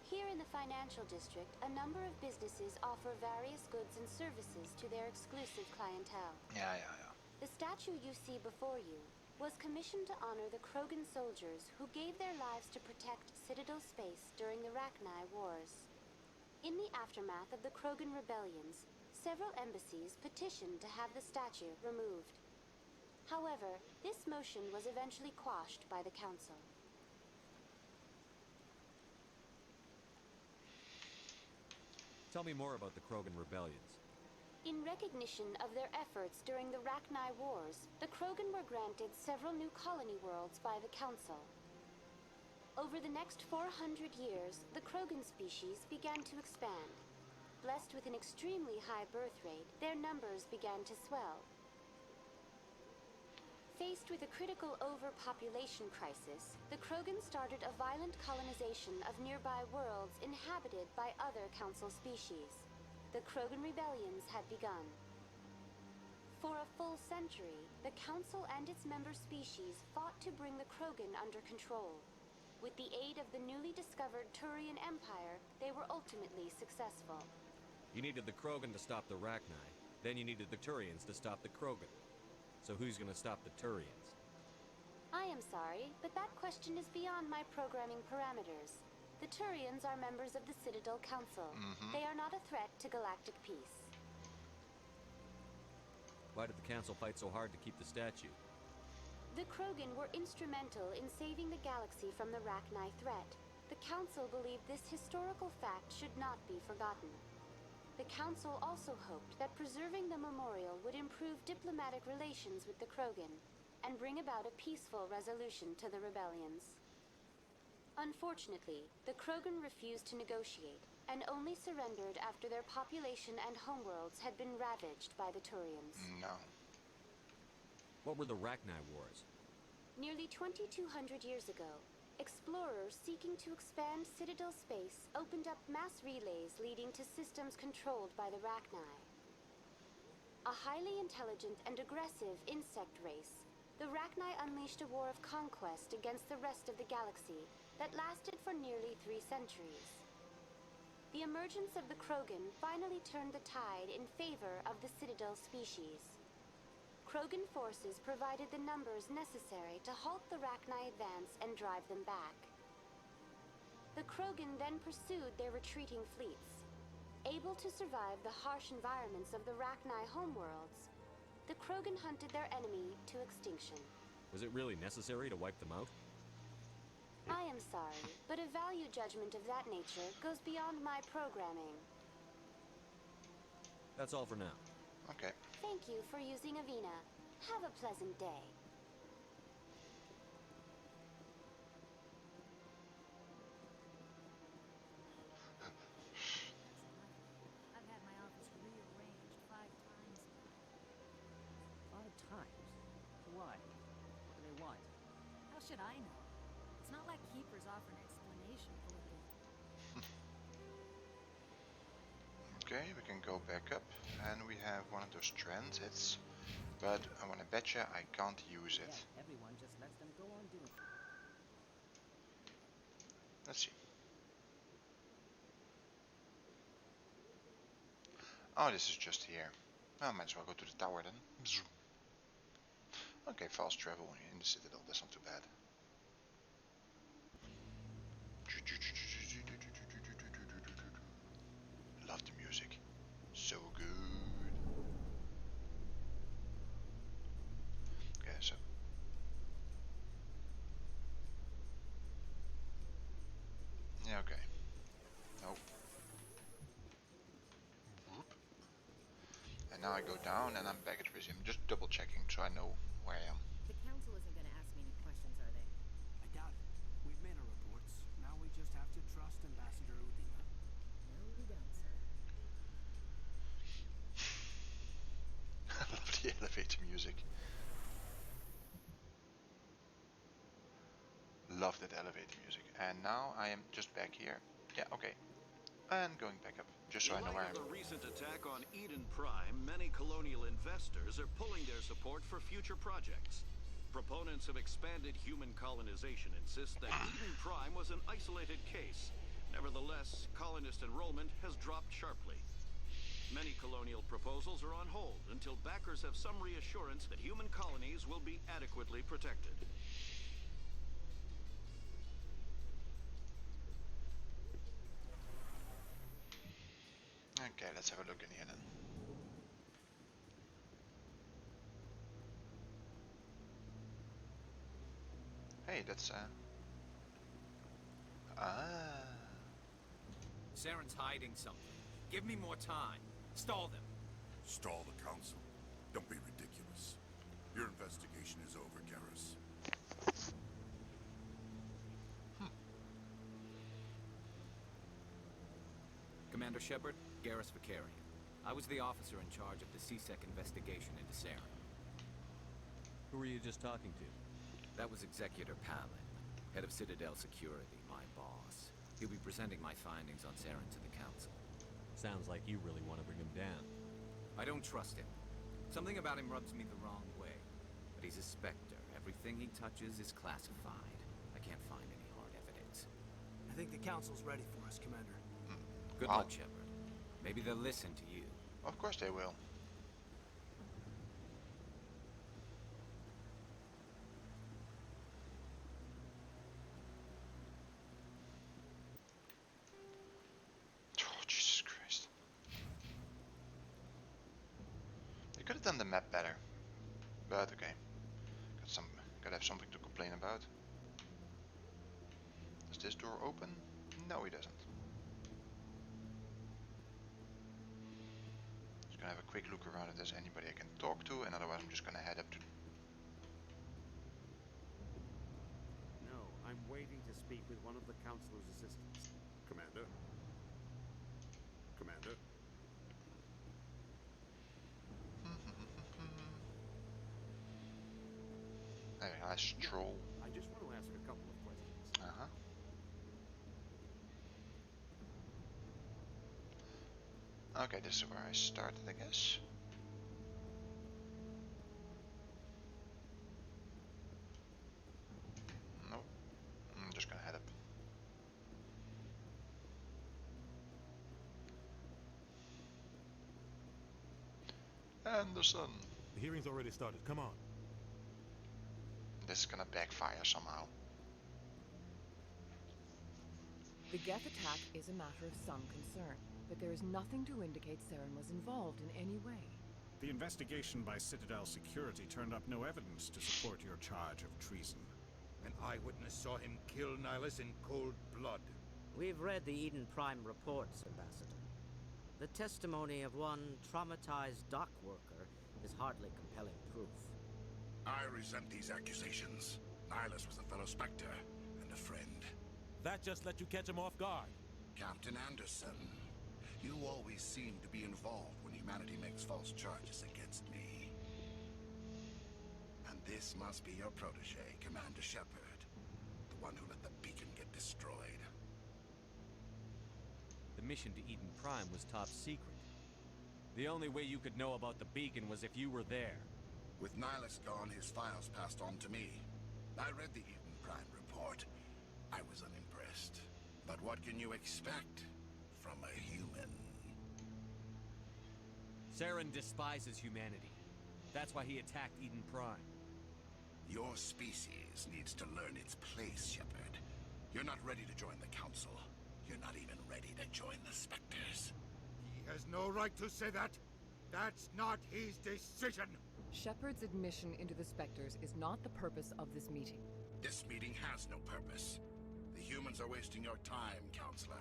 Here in the financial district, a number of businesses offer various goods and services to their exclusive clientele. Yeah. The statue you see before you was commissioned to honor the Krogan soldiers who gave their lives to protect Citadel space during the Rachni Wars. In the aftermath of the Krogan rebellions, several embassies petitioned to have the statue removed. However, this motion was eventually quashed by the Council. Tell me more about the Krogan rebellions. In recognition of their efforts during the Rachni Wars, the Krogan were granted several new colony worlds by the Council. Over the next 400 years, the Krogan species began to expand. Blessed with an extremely high birth rate, their numbers began to swell. Faced with a critical overpopulation crisis, the Krogan started a violent colonization of nearby worlds inhabited by other Council species. The Krogan rebellions had begun. For a full century, the Council and its member species fought to bring the Krogan under control. With the aid of the newly discovered Turian Empire, they were ultimately successful. You needed the Krogan to stop the Rachni, then you needed the Turians to stop the Krogan. So who's gonna stop the Turians? I am sorry, but that question is beyond my programming parameters. The Turians are members of the Citadel Council. They are not a threat to galactic peace. Why did the Council fight so hard to keep the statue? The Krogan were instrumental in saving the galaxy from the Rachni threat. The Council believed this historical fact should not be forgotten. The Council also hoped that preserving the memorial would improve diplomatic relations with the Krogan and bring about a peaceful resolution to the rebellions. Unfortunately, the Krogan refused to negotiate and only surrendered after their population and homeworlds had been ravaged by the Turians. No. What were the Rachni Wars? Nearly 2,200 years ago, explorers seeking to expand Citadel space opened up mass relays leading to systems controlled by the Rachni. A highly intelligent and aggressive insect race, the Rachni unleashed a war of conquest against the rest of the galaxy that lasted for nearly 3 centuries. The emergence of the Krogan finally turned the tide in favor of the Citadel species. Krogan forces provided the numbers necessary to halt the Rachni advance and drive them back. The Krogan then pursued their retreating fleets. Able to survive the harsh environments of the Rachni homeworlds, the Krogan hunted their enemy to extinction. Was it really necessary to wipe them out? I am sorry, but a value judgment of that nature goes beyond my programming. That's all for now. Okay. Thank you for using Avina. Have a pleasant day. I've had my office rearranged 5 times now. 5 times? Why? What do they want? How should I know? It's not like Keepers offer an explanation for what they... Okay, we can go back up, and we have one of those transits, but I want to betcha I can't use it. Yeah, everyone just lets them go on doing it. Let's see. Oh, this is just here. Well, might as well go to the tower then. Okay, fast travel in the Citadel, that's not too bad. Love the music. So good. Okay, so. Yeah, okay. Nope. Whoop. And now I go down and I'm back at Risium. Just double checking so I know where I am. The Council isn't going to ask me any questions, are they? I doubt it. We've made our reports. Now we just have to trust Ambassador Udina. No, we don't, sir. I love the elevator music. Love that elevator music. And now I am just back here. Yeah, okay. And going back up, just so I know where I am. In light of the recent attack on Eden Prime, many colonial investors are pulling their support for future projects. Proponents of expanded human colonization insist that Eden Prime was an isolated case. Nevertheless, colonist enrollment has dropped sharply. Many colonial proposals are on hold until backers have some reassurance that human colonies will be adequately protected. Okay, let's have a look in here then. Hey, that's Saren's hiding something. Give me more time. Stall them. Stall the council. Don't be ridiculous. Your investigation is over, Garrus. Commander Shepard, Garrus Vicarian. I was the officer in charge of the CSEC investigation into Saren. Who were you just talking to? That was Executor Palin, head of Citadel Security, my boss. He'll be presenting my findings on Saren to the Council. Sounds like you really want to bring him down. I don't trust him. Something about him rubs me the wrong way. But he's a Spectre. Everything he touches is classified. I can't find any hard evidence. I think the Council's ready for us, Commander. Good luck, Shepard. Maybe they'll listen to you. Of course they will. Oh, Jesus Christ. They could have done the map better. But okay. Got some Gotta have something to complain about. Does this door open? No, it doesn't. Just gonna have a quick look around if there's anybody I can talk to, and otherwise I'm just gonna head up to... No, I'm waiting to speak with one of the Councilor's assistants. Commander? Commander? Hey, nice troll. I just want to ask a couple of questions. Okay, this is where I started, I guess. Nope. I'm just gonna head up. Anderson. The hearing's already started. Come on. This is gonna backfire somehow. The Geth attack is a matter of some concern, but there is nothing to indicate Saren was involved in any way. The investigation by Citadel Security turned up no evidence to support your charge of treason. An eyewitness saw him kill Nihilus in cold blood. We've read the Eden Prime reports, Ambassador. The testimony of one traumatized dock worker is hardly compelling proof. I resent these accusations. Nihilus was a fellow Spectre and a friend. That just let you catch him off guard. Captain Anderson, you always seem to be involved when humanity makes false charges against me. And this must be your protege, Commander Shepard, the one who let the beacon get destroyed. The mission to Eden Prime was top secret. The only way you could know about the beacon was if you were there. With Nihilus gone, his files passed on to me. I read the Eden Prime report. I was unimpressed. But what can you expect from a human? Saren despises humanity. That's why he attacked Eden Prime. Your species needs to learn its place, Shepard. You're not ready to join the Council. You're not even ready to join the Spectres. He has no right to say that. That's not his decision. Shepard's admission into the Spectres is not the purpose of this meeting. This meeting has no purpose. The humans are wasting your time, Counselor,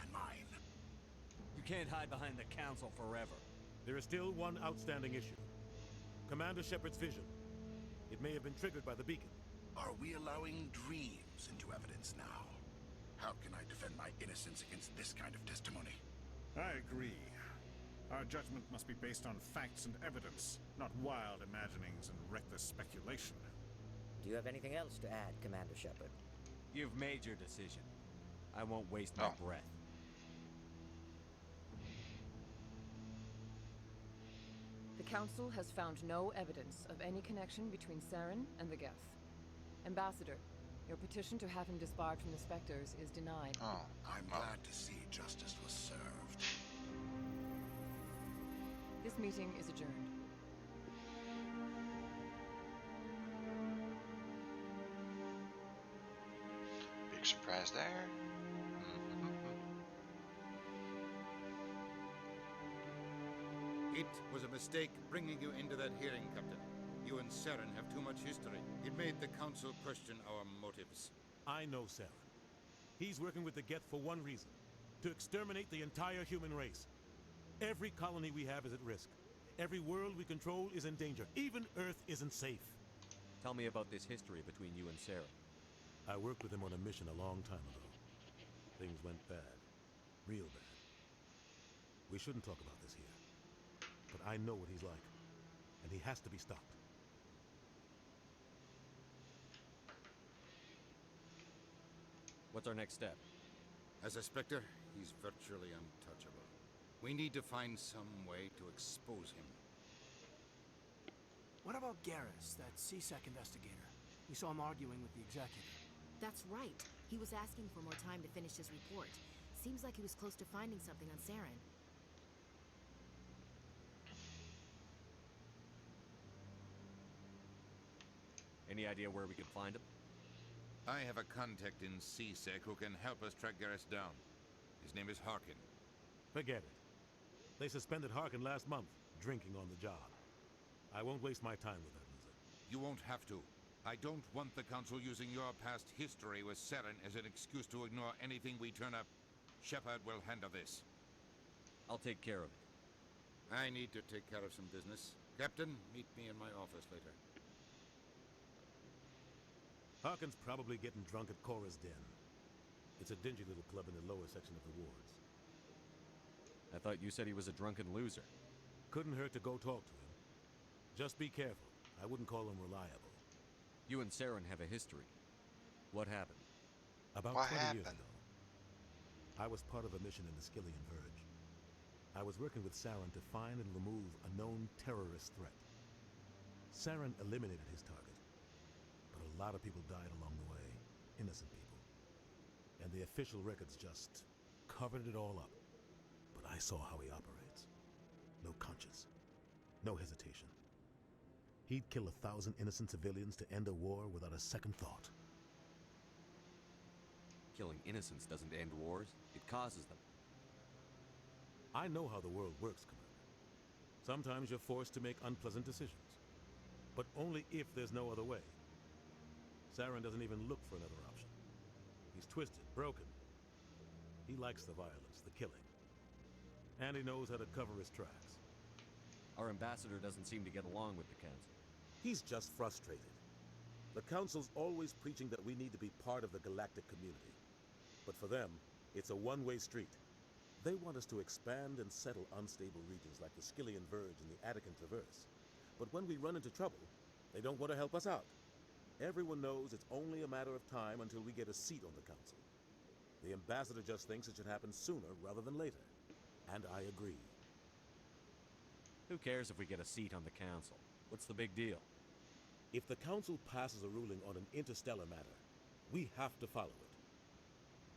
and mine. You can't hide behind the Council forever. There is still one outstanding issue. Commander Shepard's vision. It may have been triggered by the beacon. Are we allowing dreams into evidence now? How can I defend my innocence against this kind of testimony? I agree. Our judgment must be based on facts and evidence, not wild imaginings and reckless speculation. Do you have anything else to add, Commander Shepard? You've made your decision. I won't waste my breath. The Council has found no evidence of any connection between Saren and the Geth. Ambassador, your petition to have him disbarred from the Spectres is denied. I'm glad to see justice was served. This meeting is adjourned. Big surprise there. It was a mistake bringing you into that hearing, Captain. You and Saren have too much history. It made the Council question our motives. I know Saren. He's working with the Geth for one reason. To exterminate the entire human race. Every colony we have is at risk. Every world we control is in danger. Even Earth isn't safe. Tell me about this history between you and Saren. I worked with him on a mission a long time ago. Things went bad. Real bad. We shouldn't talk about this here. But I know what he's like. And he has to be stopped. What's our next step? As a Spectre, he's virtually untouchable. We need to find some way to expose him. What about Garrus, that CSEC investigator? We saw him arguing with the executive. That's right. He was asking for more time to finish his report. Seems like he was close to finding something on Saren. Any idea where we can find him? I have a contact in CSEC who can help us track Garrus down. His name is Harkin. Forget it. They suspended Harkin last month, drinking on the job. I won't waste my time with that loser. You won't have to. I don't want the Council using your past history with Saren as an excuse to ignore anything we turn up. Shepard will handle this. I'll take care of it. I need to take care of some business. Captain, meet me in my office later. Harkin's probably getting drunk at Cora's Den. It's a dingy little club in the lower section of the wards. I thought you said he was a drunken loser. Couldn't hurt to go talk to him. Just be careful. I wouldn't call him reliable. You and Saren have a history. What happened? About 20 years ago, I was part of a mission in the Skillian Verge. I was working with Saren to find and remove a known terrorist threat. Saren eliminated his target, but a lot of people died along the way, innocent people. And the official records just covered it all up. But I saw how he operates. No conscience, no hesitation. He'd kill 1,000 innocent civilians to end a war without a second thought. Killing innocents doesn't end wars, it causes them. I know how the world works, Commander. Sometimes you're forced to make unpleasant decisions. But only if there's no other way. Saren doesn't even look for another option. He's twisted, broken. He likes the violence, the killing. And he knows how to cover his tracks. Our ambassador doesn't seem to get along with the Council. He's just frustrated. The Council's always preaching that we need to be part of the galactic community. But for them, it's a one-way street. They want us to expand and settle unstable regions like the Skillian Verge and the Attican Traverse. But when we run into trouble, they don't want to help us out. Everyone knows it's only a matter of time until we get a seat on the Council. The ambassador just thinks it should happen sooner rather than later. And I agree. Who cares if we get a seat on the Council? What's the big deal? If the Council passes a ruling on an interstellar matter, we have to follow it.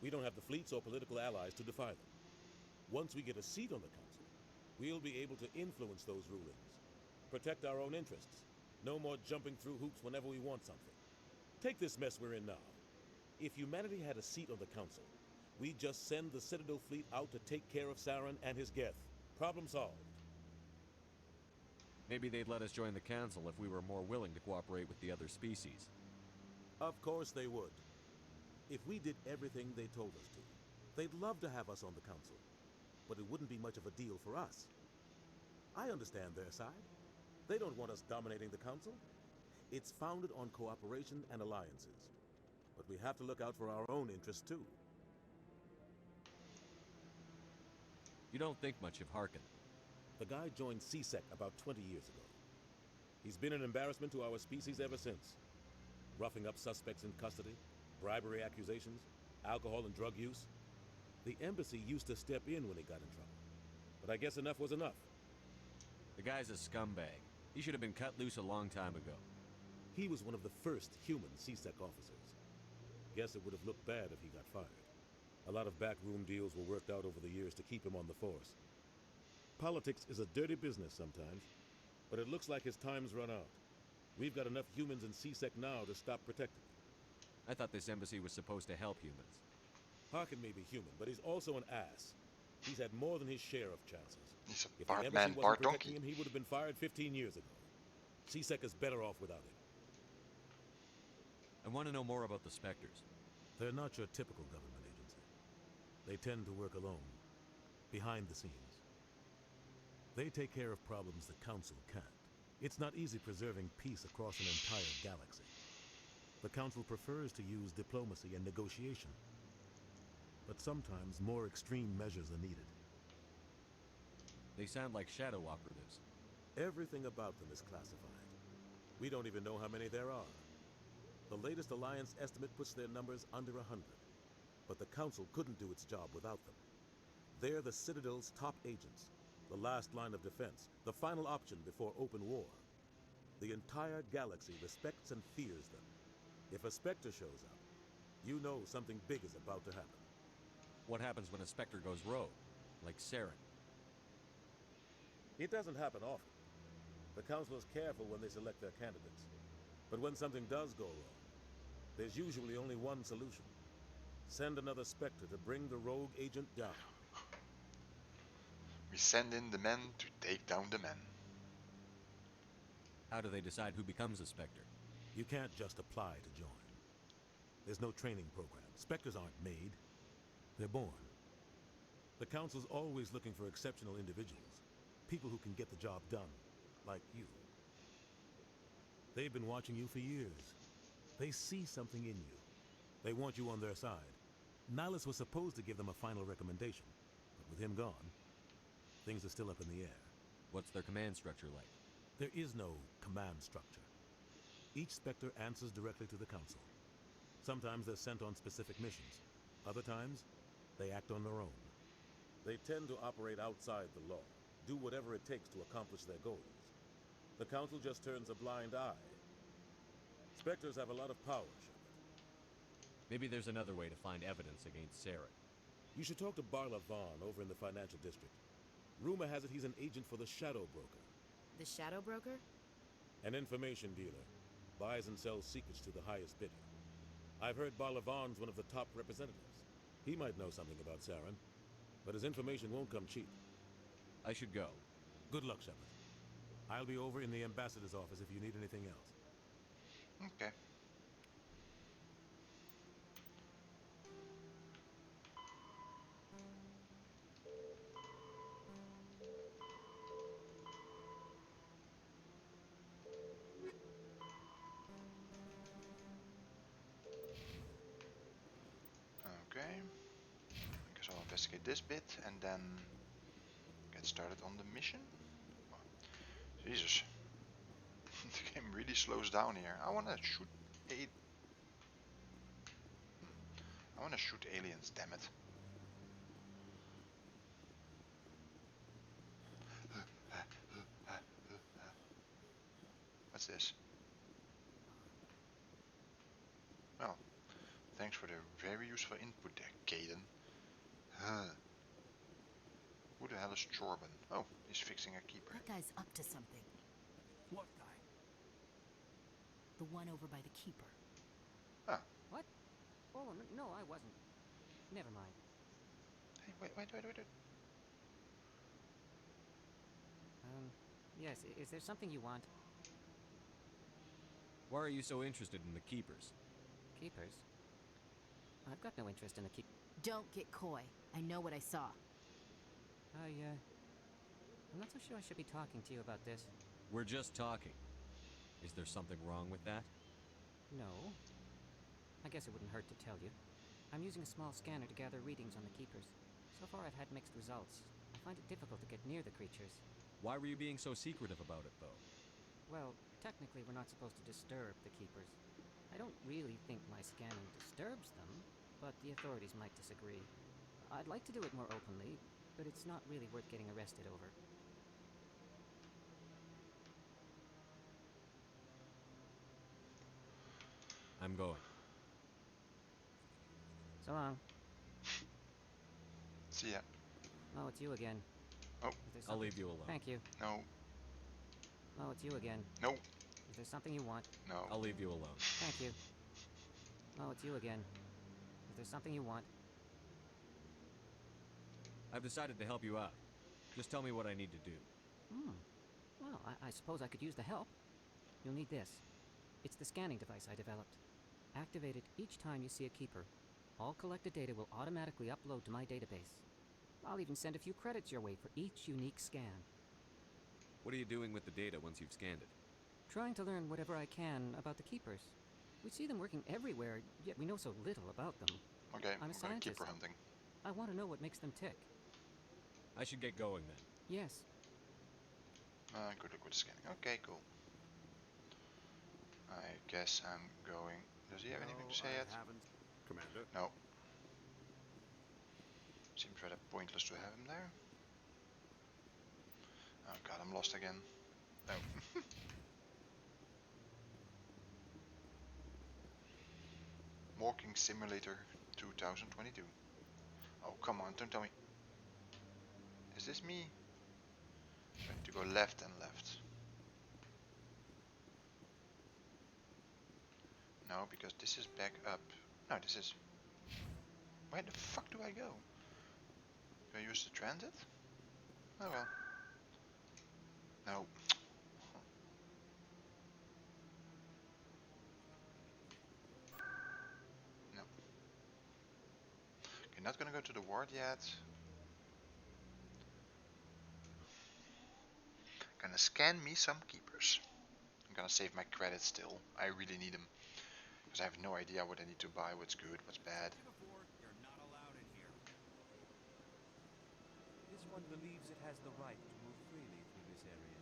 We don't have the fleets or political allies to defy them. Once we get a seat on the Council, we'll be able to influence those rulings, protect our own interests, no more jumping through hoops whenever we want something. Take this mess we're in now. If humanity had a seat on the Council, we'd just send the Citadel fleet out to take care of Saren and his Geth. Problem solved. Maybe they'd let us join the Council if we were more willing to cooperate with the other species. Of course they would. If we did everything they told us to, they'd love to have us on the Council. But it wouldn't be much of a deal for us. I understand their side. They don't want us dominating the Council. It's founded on cooperation and alliances. But we have to look out for our own interests too. You don't think much of Harkin. The guy joined CSEC about 20 years ago. He's been an embarrassment to our species ever since. Roughing up suspects in custody, bribery accusations, alcohol and drug use. The embassy used to step in when he got in trouble. But I guess enough was enough. The guy's a scumbag. He should have been cut loose a long time ago. He was one of the first human CSEC officers. Guess it would have looked bad if he got fired. A lot of backroom deals were worked out over the years to keep him on the force. Politics is a dirty business sometimes, but it looks like his time's run out. We've got enough humans in CSEC now to stop protecting them. I thought this embassy was supposed to help humans. Harkin may be human, but he's also an ass. He's had more than his share of chances. He's If a the embassy Bartman, wasn't Bart protecting Donkey. him, he would have been fired 15 years ago. CSEC is better off without him. I want to know more about the Spectres. They're not your typical government agency. They tend to work alone, behind the scenes. They take care of problems the Council can't. It's not easy preserving peace across an entire galaxy. The Council prefers to use diplomacy and negotiation. But sometimes more extreme measures are needed. They sound like shadow operatives. Everything about them is classified. We don't even know how many there are. The latest Alliance estimate puts their numbers under 100. But the Council couldn't do its job without them. They're the Citadel's top agents, the last line of defense, the final option before open war. The entire galaxy respects and fears them. If a Spectre shows up, you know something big is about to happen. What happens when a Spectre goes rogue, like Saren? It doesn't happen often. The Council is careful when they select their candidates. But when something does go wrong, there's usually only one solution. Send another Spectre to bring the rogue agent down. We send in the men to take down the men. How do they decide who becomes a Spectre? You can't just apply to join. There's no training program. Spectres aren't made. They're born. The Council's always looking for exceptional individuals. People who can get the job done. Like you. They've been watching you for years. They see something in you. They want you on their side. Nihilus was supposed to give them a final recommendation. But with him gone, things are still up in the air. What's their command structure like? There is no command structure. Each Spectre answers directly to the Council. Sometimes they're sent on specific missions. Other times, they act on their own. They tend to operate outside the law, do whatever it takes to accomplish their goals. The Council just turns a blind eye. Spectres have a lot of power, Shepard. Maybe there's another way to find evidence against Saren. You should talk to Barla Vaughn over in the financial district. Rumor has it he's an agent for the Shadow Broker. The Shadow Broker? An information dealer. Buys and sells secrets to the highest bidder. I've heard Barla Vaughn's one of the top representatives. He might know something about Saren, but his information won't come cheap. I should go. Good luck, Shepard. I'll be over in the ambassador's office if you need anything else. Okay. Okay. I guess I'll investigate this bit and then get started on the mission. Oh, Jesus. The game really slows down here. I wanna shoot I wanna shoot aliens, damn it. What's this? Well, thanks for the very useful input there, Caden. Who the hell is Jorben? Oh, he's fixing a keeper. That guy's up to something. What guy? The one over by the keeper. Ah. What? Oh, no, I wasn't. Never mind. Hey, wait. Yes, is there something you want? Why are you so interested in the Keepers? Keepers? I've got no interest in the keep. Don't get coy. I know what I saw. I'm not so sure I should be talking to you about this. We're just talking. Is there something wrong with that? No. I guess it wouldn't hurt to tell you. I'm using a small scanner to gather readings on the Keepers. So far I've had mixed results. I find it difficult to get near the creatures. Why were you being so secretive about it, though? Well, technically we're not supposed to disturb the Keepers. I don't really think my scanning disturbs them, but the authorities might disagree. I'd like to do it more openly, but it's not really worth getting arrested over. I'm going. So long. See ya. Oh, it's you again. Oh. I'll leave you alone. Thank you. No. Oh, it's you again. No. Is there something you want? No. I'll leave you alone. Thank you. Oh, it's you again. Is there something you want? I've decided to help you out. Just tell me what I need to do. Well, I suppose I could use the help. You'll need this. It's the scanning device I developed. Activate it each time you see a keeper. All collected data will automatically upload to my database. I'll even send a few credits your way for each unique scan. What are you doing with the data once you've scanned it? Trying to learn whatever I can about the keepers. We see them working everywhere, yet we know so little about them. Okay, I'm a scientist. keeper hunting. I want to know what makes them tick. I should get going then. Yes. Good luck with scanning. Okay, cool. I guess I'm going. Does he have anything to say yet? Commander. No. Seems rather pointless to have him there. Oh god, I'm lost again. No. Walking Simulator 2022. Oh, come on, don't tell me. Is this me? I need to go left and left. No, because this is back up. No, this is... Where the fuck do I go? Do I use the transit? Oh well. No. We're not gonna go to the ward yet. Gonna scan me some keepers. I'm gonna save my credits still. I really need them. Because I have no idea what I need to buy, what's good, what's bad. You're not allowed in here. This one believes it has the right to move freely through this area.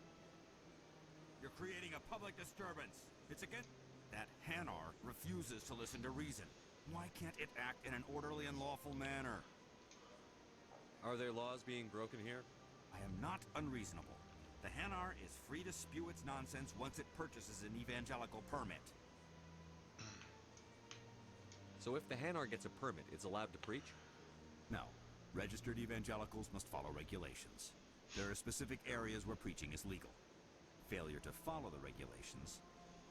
You're creating a public disturbance. It's against... That Hanar refuses to listen to reason. Why can't it act in an orderly and lawful manner? Are there laws being broken here? I am not unreasonable. The Hanar is free to spew its nonsense once it purchases an evangelical permit. So if the Hanar gets a permit, it's allowed to preach? No. Registered evangelicals must follow regulations. There are specific areas where preaching is legal. Failure to follow the regulations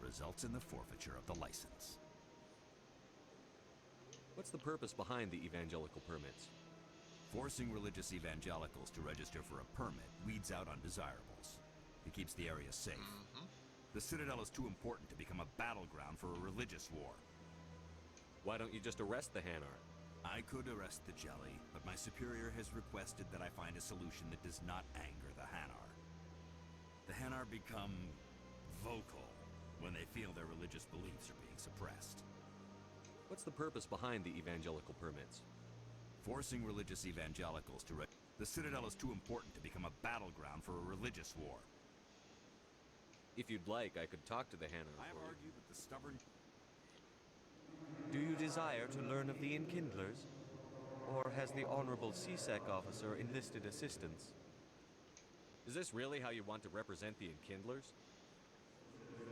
results in the forfeiture of the license. What's the purpose behind the evangelical permits? Forcing religious evangelicals to register for a permit weeds out undesirables. It keeps the area safe. The Citadel is too important to become a battleground for a religious war. Why don't you just arrest the Hanar? I could arrest the Jelly, but my superior has requested that I find a solution that does not anger the Hanar. The Hanar become vocal when they feel their religious beliefs are being suppressed. What's the purpose behind the evangelical permits? Forcing religious evangelicals to the Citadel is too important to become a battleground for a religious war. If you'd like, I could talk to the Hanar. I have argued with the stubborn... Do you desire to learn of the Enkindlers? Or has the Honorable CSEC officer enlisted assistance? Is this really how you want to represent the Enkindlers?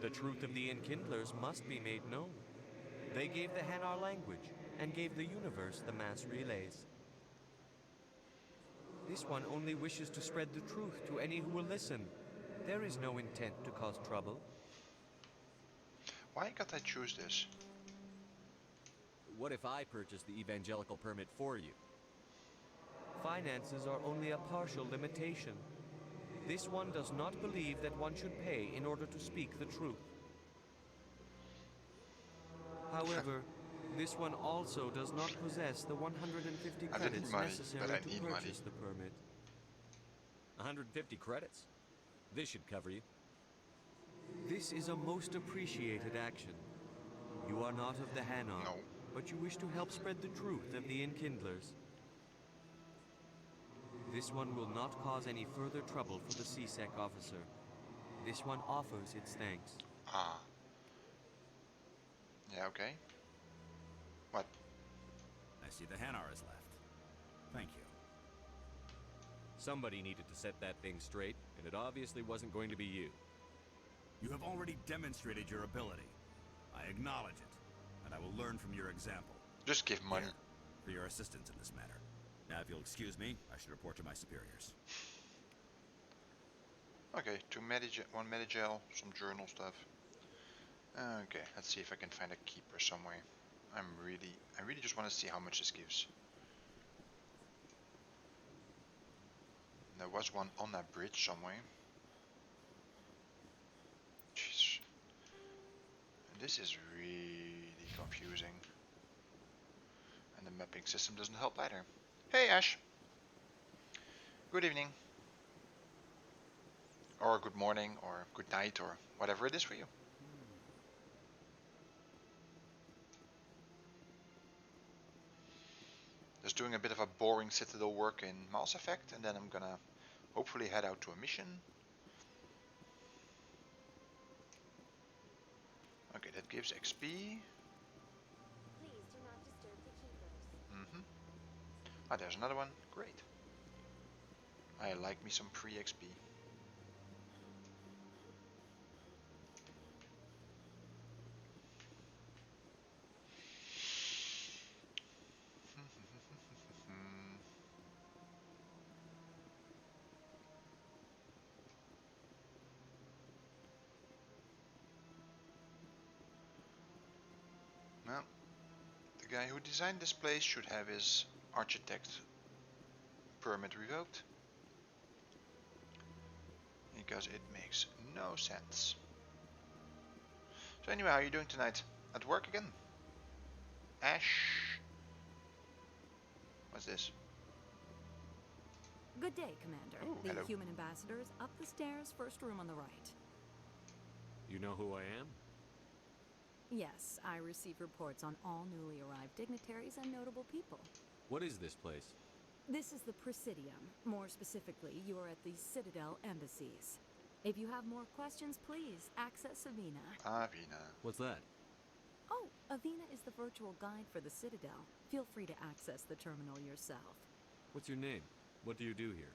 The truth of the Enkindlers must be made known. They gave the Hanar language, and gave the universe the mass relays. This one only wishes to spread the truth to any who will listen. There is no intent to cause trouble. Why can't I choose this? What if I purchase the evangelical permit for you? Finances are only a partial limitation. This one does not believe that one should pay in order to speak the truth. However, this one also does not possess the 150 credits necessary to purchase the permit. 150 credits? This should cover you. This is a most appreciated action. You are not of the Hanar, but you wish to help spread the truth of the Enkindlers. This one will not cause any further trouble for the CSEC officer. This one offers its thanks. Ah. Yeah, okay. What? I see the Hanar is left. Thank you. Somebody needed to set that thing straight, and it obviously wasn't going to be you. You have already demonstrated your ability. I acknowledge it, and I will learn from your example. Just give money. Here, for your assistance in this matter. Now, if you'll excuse me, I should report to my superiors. Okay, one Medigel, some journal stuff. Okay, let's see if I can find a keeper somewhere. I really just want to see how much this gives. There was one on that bridge somewhere. Jeez. And this is really confusing. And the mapping system doesn't help either. Hey Ash! Good evening. Or good morning, or good night, or whatever it is for you. Just doing a bit of a boring Citadel work in Mass Effect, and then I'm gonna hopefully head out to a mission. Okay, that gives XP. Please do not disturb the keepers. Ah, there's another one. Great. I like me some free XP. Well, the guy who designed this place should have his architect permit revoked, because it makes no sense. So anyway, how are you doing tonight? At work again? Ash? What's this? Good day, Commander. Oh, the hello. human ambassador is up the stairs, first room on the right. You know who I am? Yes, I receive reports on all newly arrived dignitaries and notable people. What is this place? This is the Presidium. More specifically, you are at the Citadel embassies. If you have more questions, please access Avina. Avina. What's that? Oh, Avina is the virtual guide for the Citadel. Feel free to access the terminal yourself. What's your name? What do you do here?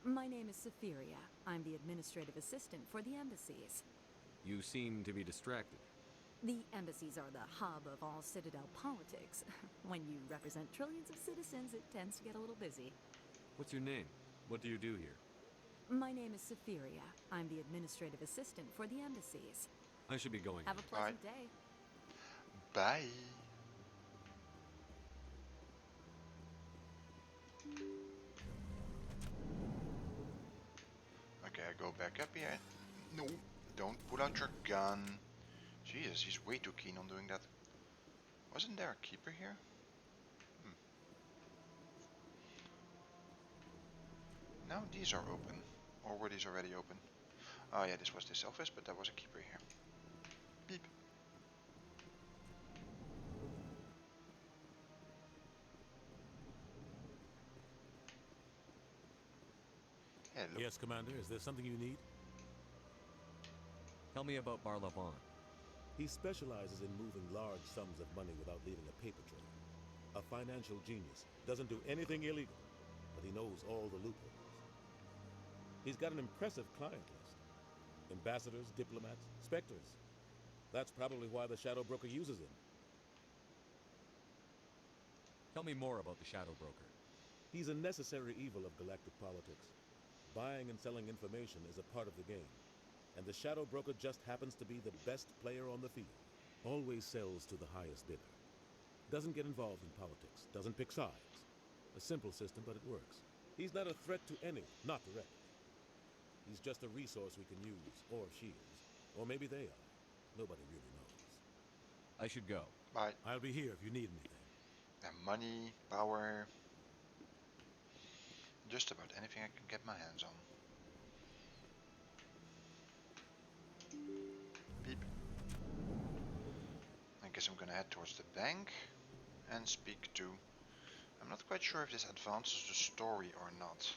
My name is Safiria. I'm the administrative assistant for the embassies. You seem to be distracted. The embassies are the hub of all Citadel politics. When you represent trillions of citizens, it tends to get a little busy. What's your name? What do you do here? My name is Safiria. I'm the administrative assistant for the embassies. I should be going. Have a pleasant day. Bye. Okay, I go back up here. No, don't pull out your gun. Jesus, he's way too keen on doing that. Wasn't there a keeper here? Now these are open. Or were these already open? Oh yeah, this was this office, but there was a keeper here. Beep. Hello. Yes, Commander. Is there something you need? Tell me about Barlavon. He specializes in moving large sums of money without leaving a paper trail. A financial genius. Doesn't do anything illegal, but he knows all the loopholes. He's got an impressive client list. Ambassadors, diplomats, specters. That's probably why the Shadow Broker uses him. Tell me more about the Shadow Broker. He's a necessary evil of galactic politics. Buying and selling information is a part of the game. And the Shadow Broker just happens to be the best player on the field. Always sells to the highest bidder. Doesn't get involved in politics. Doesn't pick sides. A simple system, but it works. He's not a threat to anyone, not directly. He's just a resource we can use, or she is. Or maybe they are. Nobody really knows. I should go. Bye. I'll be here if you need anything. And money, power. Just about anything I can get my hands on. Beep. I guess I'm gonna head towards the bank and speak to... I'm not quite sure if this advances the story or not.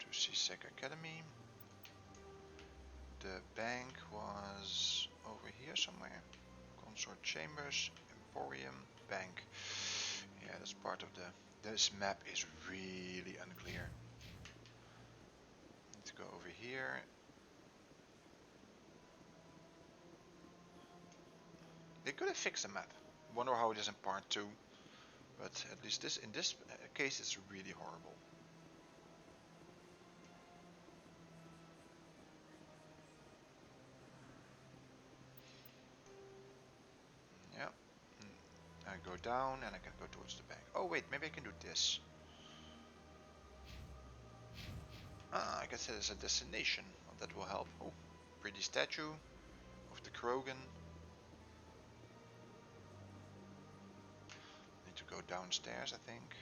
To CSEC Academy. The bank was over here somewhere. Consort Chambers, Emporium, Bank. Yeah, that's part of the... This map is really unclear. Need to go over here. They could have fixed the map. Wonder how it is in part 2. But at least this in this case it's really horrible. Yeah. I go down and I can go towards the bank. Oh wait, maybe I can do this. I guess that is a destination. Well, that will help. Oh, pretty statue of the Krogan. Need to go downstairs, I think.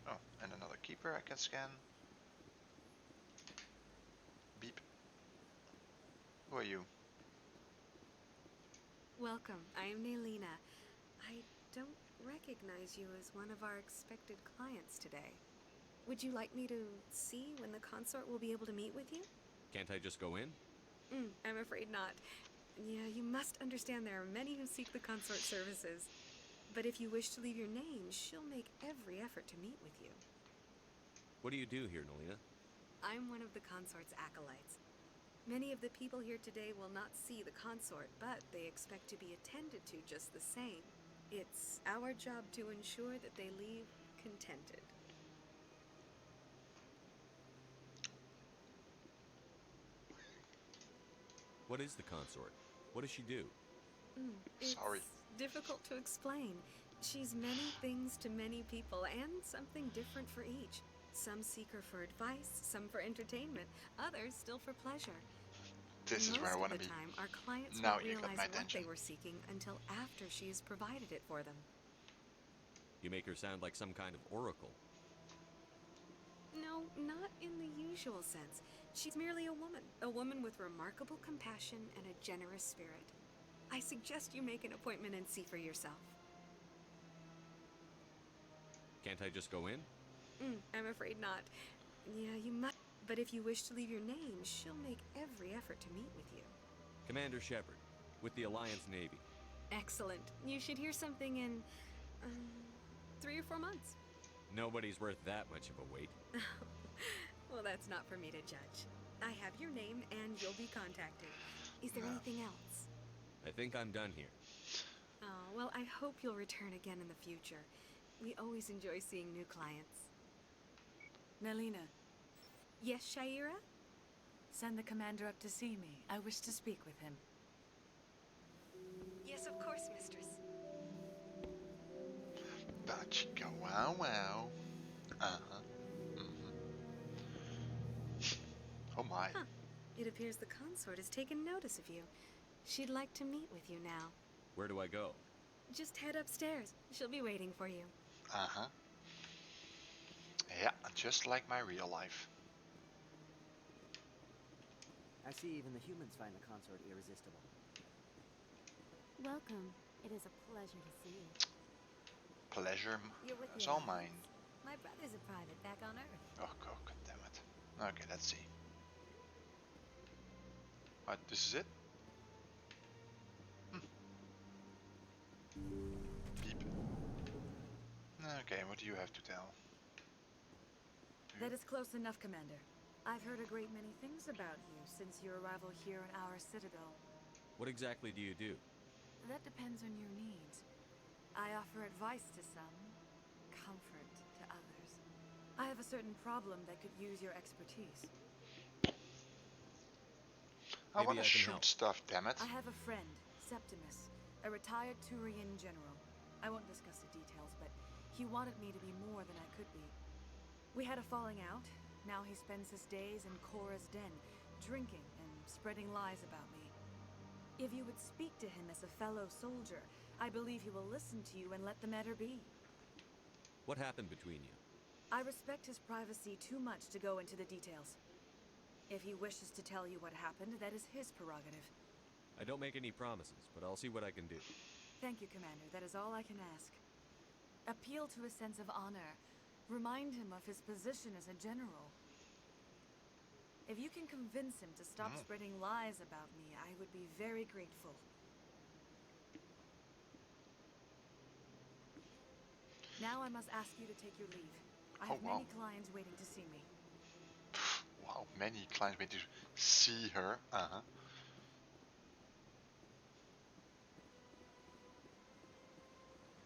Oh, and another keeper I can scan. Beep. Who are you? Welcome, I am Nelina. I don't recognize you as one of our expected clients today. Would you like me to see when the consort will be able to meet with you? Can't I just go in? I'm afraid not. Yeah, you must understand there are many who seek the consort services. But if you wish to leave your name, she'll make every effort to meet with you. What do you do here, Nelina? I'm one of the consort's acolytes. Many of the people here today will not see the consort, but they expect to be attended to just the same. It's our job to ensure that they leave contented. What is the consort? What does she do? It's Sorry. difficult to explain. She's many things to many people, and something different for each. Some seek her for advice, some for entertainment, others still for pleasure. This is where I want to be. Most of the time, our clients Now won't you got realize my what attention. they were seeking until after she has provided it for them. You make her sound like some kind of oracle. No, not in the usual sense. She's merely a woman with remarkable compassion and a generous spirit. I suggest you make an appointment and see for yourself. Can't I just go in? I'm afraid not. Yeah, you must. But if you wish to leave your name, she'll make every effort to meet with you. Commander Shepard, with the Alliance Navy. Excellent. You should hear something in 3 or 4 months. Nobody's worth that much of a wait. Well, that's not for me to judge. I have your name and you'll be contacted. Is there anything else? I think I'm done here. Oh, well, I hope you'll return again in the future. We always enjoy seeing new clients. Nelina, Yes, Shaira? send the commander up to see me. I wish to speak with him. Yes, of course, mistress. Bachika, wow, wow. Oh my. Huh. It appears the consort has taken notice of you. She'd like to meet with you now. Where do I go? Just head upstairs. She'll be waiting for you. Yeah, just like my real life. I see even the humans find the consort irresistible. Welcome. It is a pleasure to see you. Pleasure You're with is the all Alliance. mine. My brother's a private back on Earth. Oh, God damn it. Okay, let's see. What, this is it? Beep. Okay, what do you have to tell? That is close enough, Commander. I've heard a great many things about you since your arrival here in our citadel. What exactly do you do? That depends on your needs. I offer advice to some, comfort to others. I have a certain problem that could use your expertise. I want to Maybe I can shoot help. stuff, damn it. I have a friend, Septimus, a retired Turian general. I won't discuss the details, but he wanted me to be more than I could be. We had a falling out. Now he spends his days in Korra's den, drinking and spreading lies about me. If you would speak to him as a fellow soldier, I believe he will listen to you and let the matter be. What happened between you? I respect his privacy too much to go into the details. If he wishes to tell you what happened, that is his prerogative. I don't make any promises, but I'll see what I can do. Thank you, Commander. That is all I can ask. Appeal to a sense of honor. Remind him of his position as a general. If you can convince him to stop spreading lies about me, I would be very grateful. Now I must ask you to take your leave. I have many clients waiting to see me. Wow, many clients wait to see her.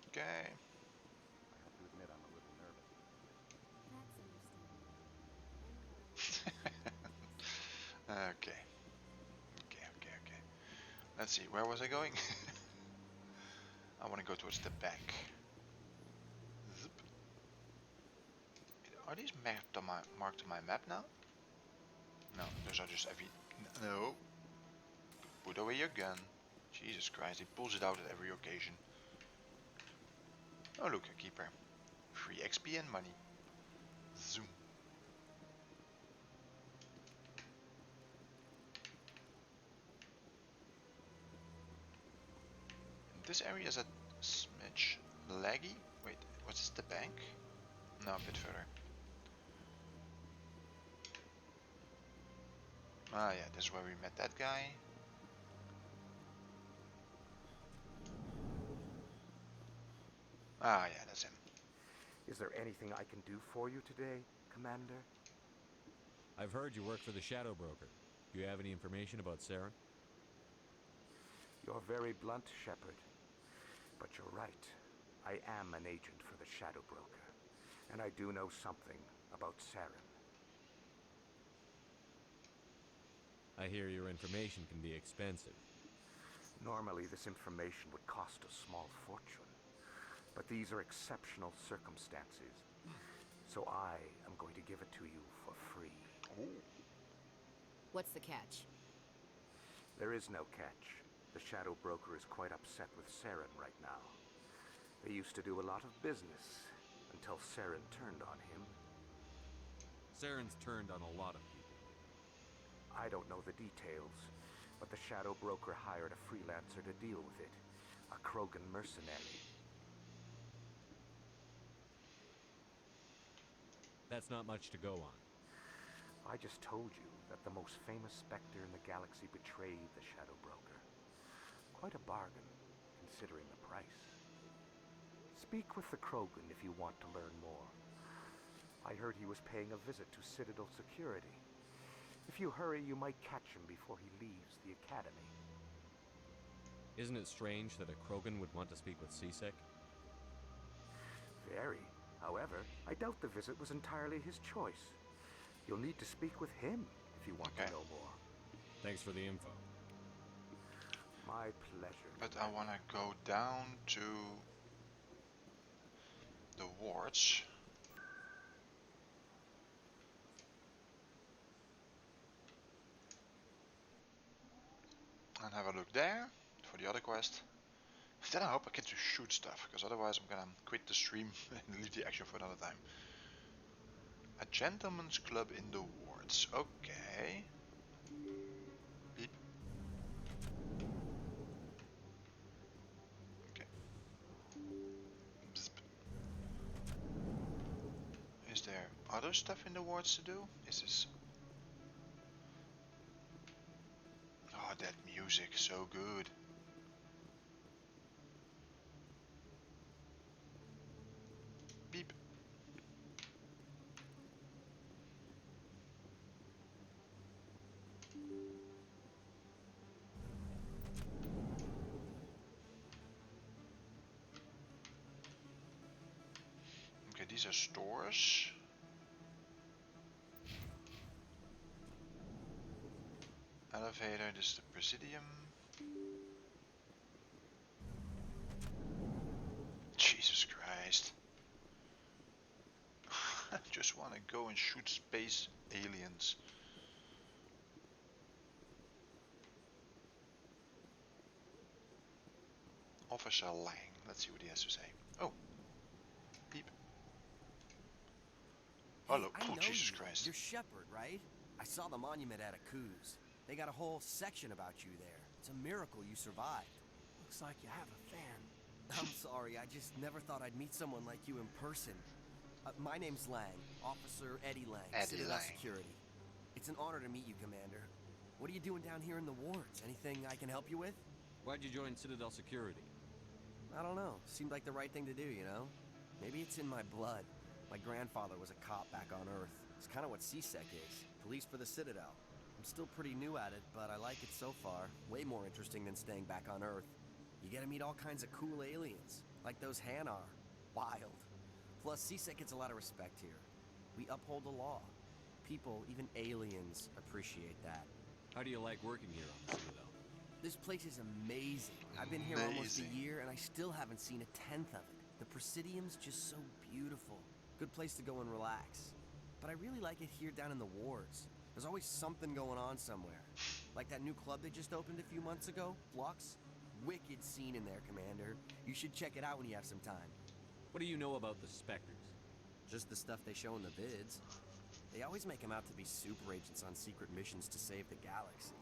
Okay. I have to admit I'm a little nervous. Okay. Let's see, where was I going? I want to go towards the back. Zip. Are these marked on my map now? No, those are just every... No. Put away your gun. Jesus Christ, he pulls it out at every occasion. Oh look, a keeper. Free XP and money. Zoom. This area is a smidge laggy. Wait, was this the bank? No, a bit further. Ah yeah, this is where we met that guy. Ah yeah, that's him. Is there anything I can do for you today, Commander? I've heard you work for the Shadow Broker. Do you have any information about Saren? You're very blunt, Shepard. But you're right. I am an agent for the Shadow Broker. And I do know something about Saren. I hear your information can be expensive. Normally, this information would cost a small fortune. But these are exceptional circumstances. So I am going to give it to you for free. What's the catch? There is no catch. The Shadow Broker is quite upset with Saren right now. They used to do a lot of business until Saren turned on him. Saren's turned on a lot of people. I don't know the details, but the Shadow Broker hired a freelancer to deal with it. A Krogan mercenary. That's not much to go on. I just told you that the most famous Spectre in the galaxy betrayed the Shadow Broker. Quite a bargain, considering the price. Speak with the Krogan if you want to learn more. I heard he was paying a visit to Citadel security. If you hurry, you might catch him before he leaves the Academy. Isn't it strange that a Krogan would want to speak with C-Sec? Very. However, I doubt the visit was entirely his choice. You'll need to speak with him if you want to know more. Thanks for the info. My pleasure. But I want to go down to the wards. And have a look there for the other quest. Then I hope I get to shoot stuff, because otherwise I'm gonna quit the stream and leave the action for another time. A gentleman's club in the wards. Okay. Beep. Okay. Bzz. Is there other stuff in the wards to do? Is this... Oh, that music, so good. Beep. Okay, these are stores. Elevator, this is the Presidium. Jesus Christ. I just want to go and shoot space aliens. Officer Lang. Let's see what he has to say. Oh. Beep. Hello. Hey, I Oh, know Jesus you. Christ. You're Shepard, right? I saw the monument at Akuz. They got a whole section about you there. It's a miracle you survived. Looks like you have a fan. I'm sorry, I just never thought I'd meet someone like you in person. My name's Lang, Officer Eddie Lang, Citadel Lang. Security. It's an honor to meet you, Commander. What are you doing down here in the wards? Anything I can help you with? Why'd you join Citadel Security? I don't know. Seemed like the right thing to do, you know? Maybe it's in my blood. My grandfather was a cop back on Earth. It's kind of what C-Sec is. Police for the Citadel. I'm still pretty new at it, but I like it so far. Way more interesting than staying back on Earth. You get to meet all kinds of cool aliens, like those Hanar. Wild. Plus, C-Sec gets a lot of respect here. We uphold the law. People, even aliens, appreciate that. How do you like working here on the Citadel? This place is amazing. I've been here almost a year, and I still haven't seen a tenth of it. The Presidium's just so beautiful. Good place to go and relax. But I really like it here down in the wards. There's always something going on somewhere. Like that new club they just opened a few months ago, Flux. Wicked scene in there, Commander. You should check it out when you have some time. What do you know about the Spectres? Just the stuff they show in the vids. They always make them out to be super agents on secret missions to save the galaxy.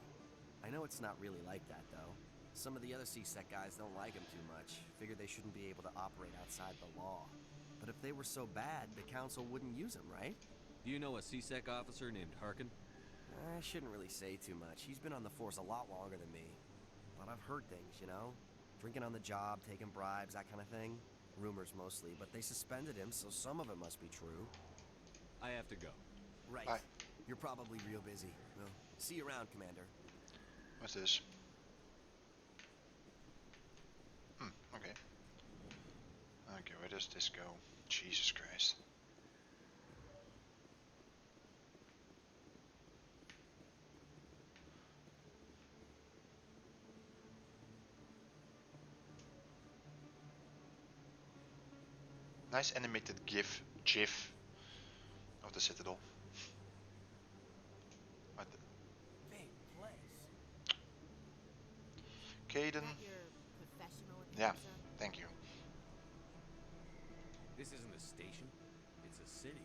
I know it's not really like that, though. Some of the other C-Sec guys don't like them too much. Figure they shouldn't be able to operate outside the law. But if they were so bad, the Council wouldn't use them, right? Do you know a C-Sec officer named Harkin? I shouldn't really say too much. He's been on the force a lot longer than me. But I've heard things, you know? Drinking on the job, taking bribes, that kind of thing. Rumors mostly, but they suspended him, so some of it must be true. I have to go. Right. Bye. You're probably real busy. Well, see you around, Commander. What's this? Okay. Okay, where does this go? Jesus Christ. Nice animated GIF of the Citadel. What the? Big place. Caden. Your professional Yeah, accounts up? thank you. This isn't a station. It's a city.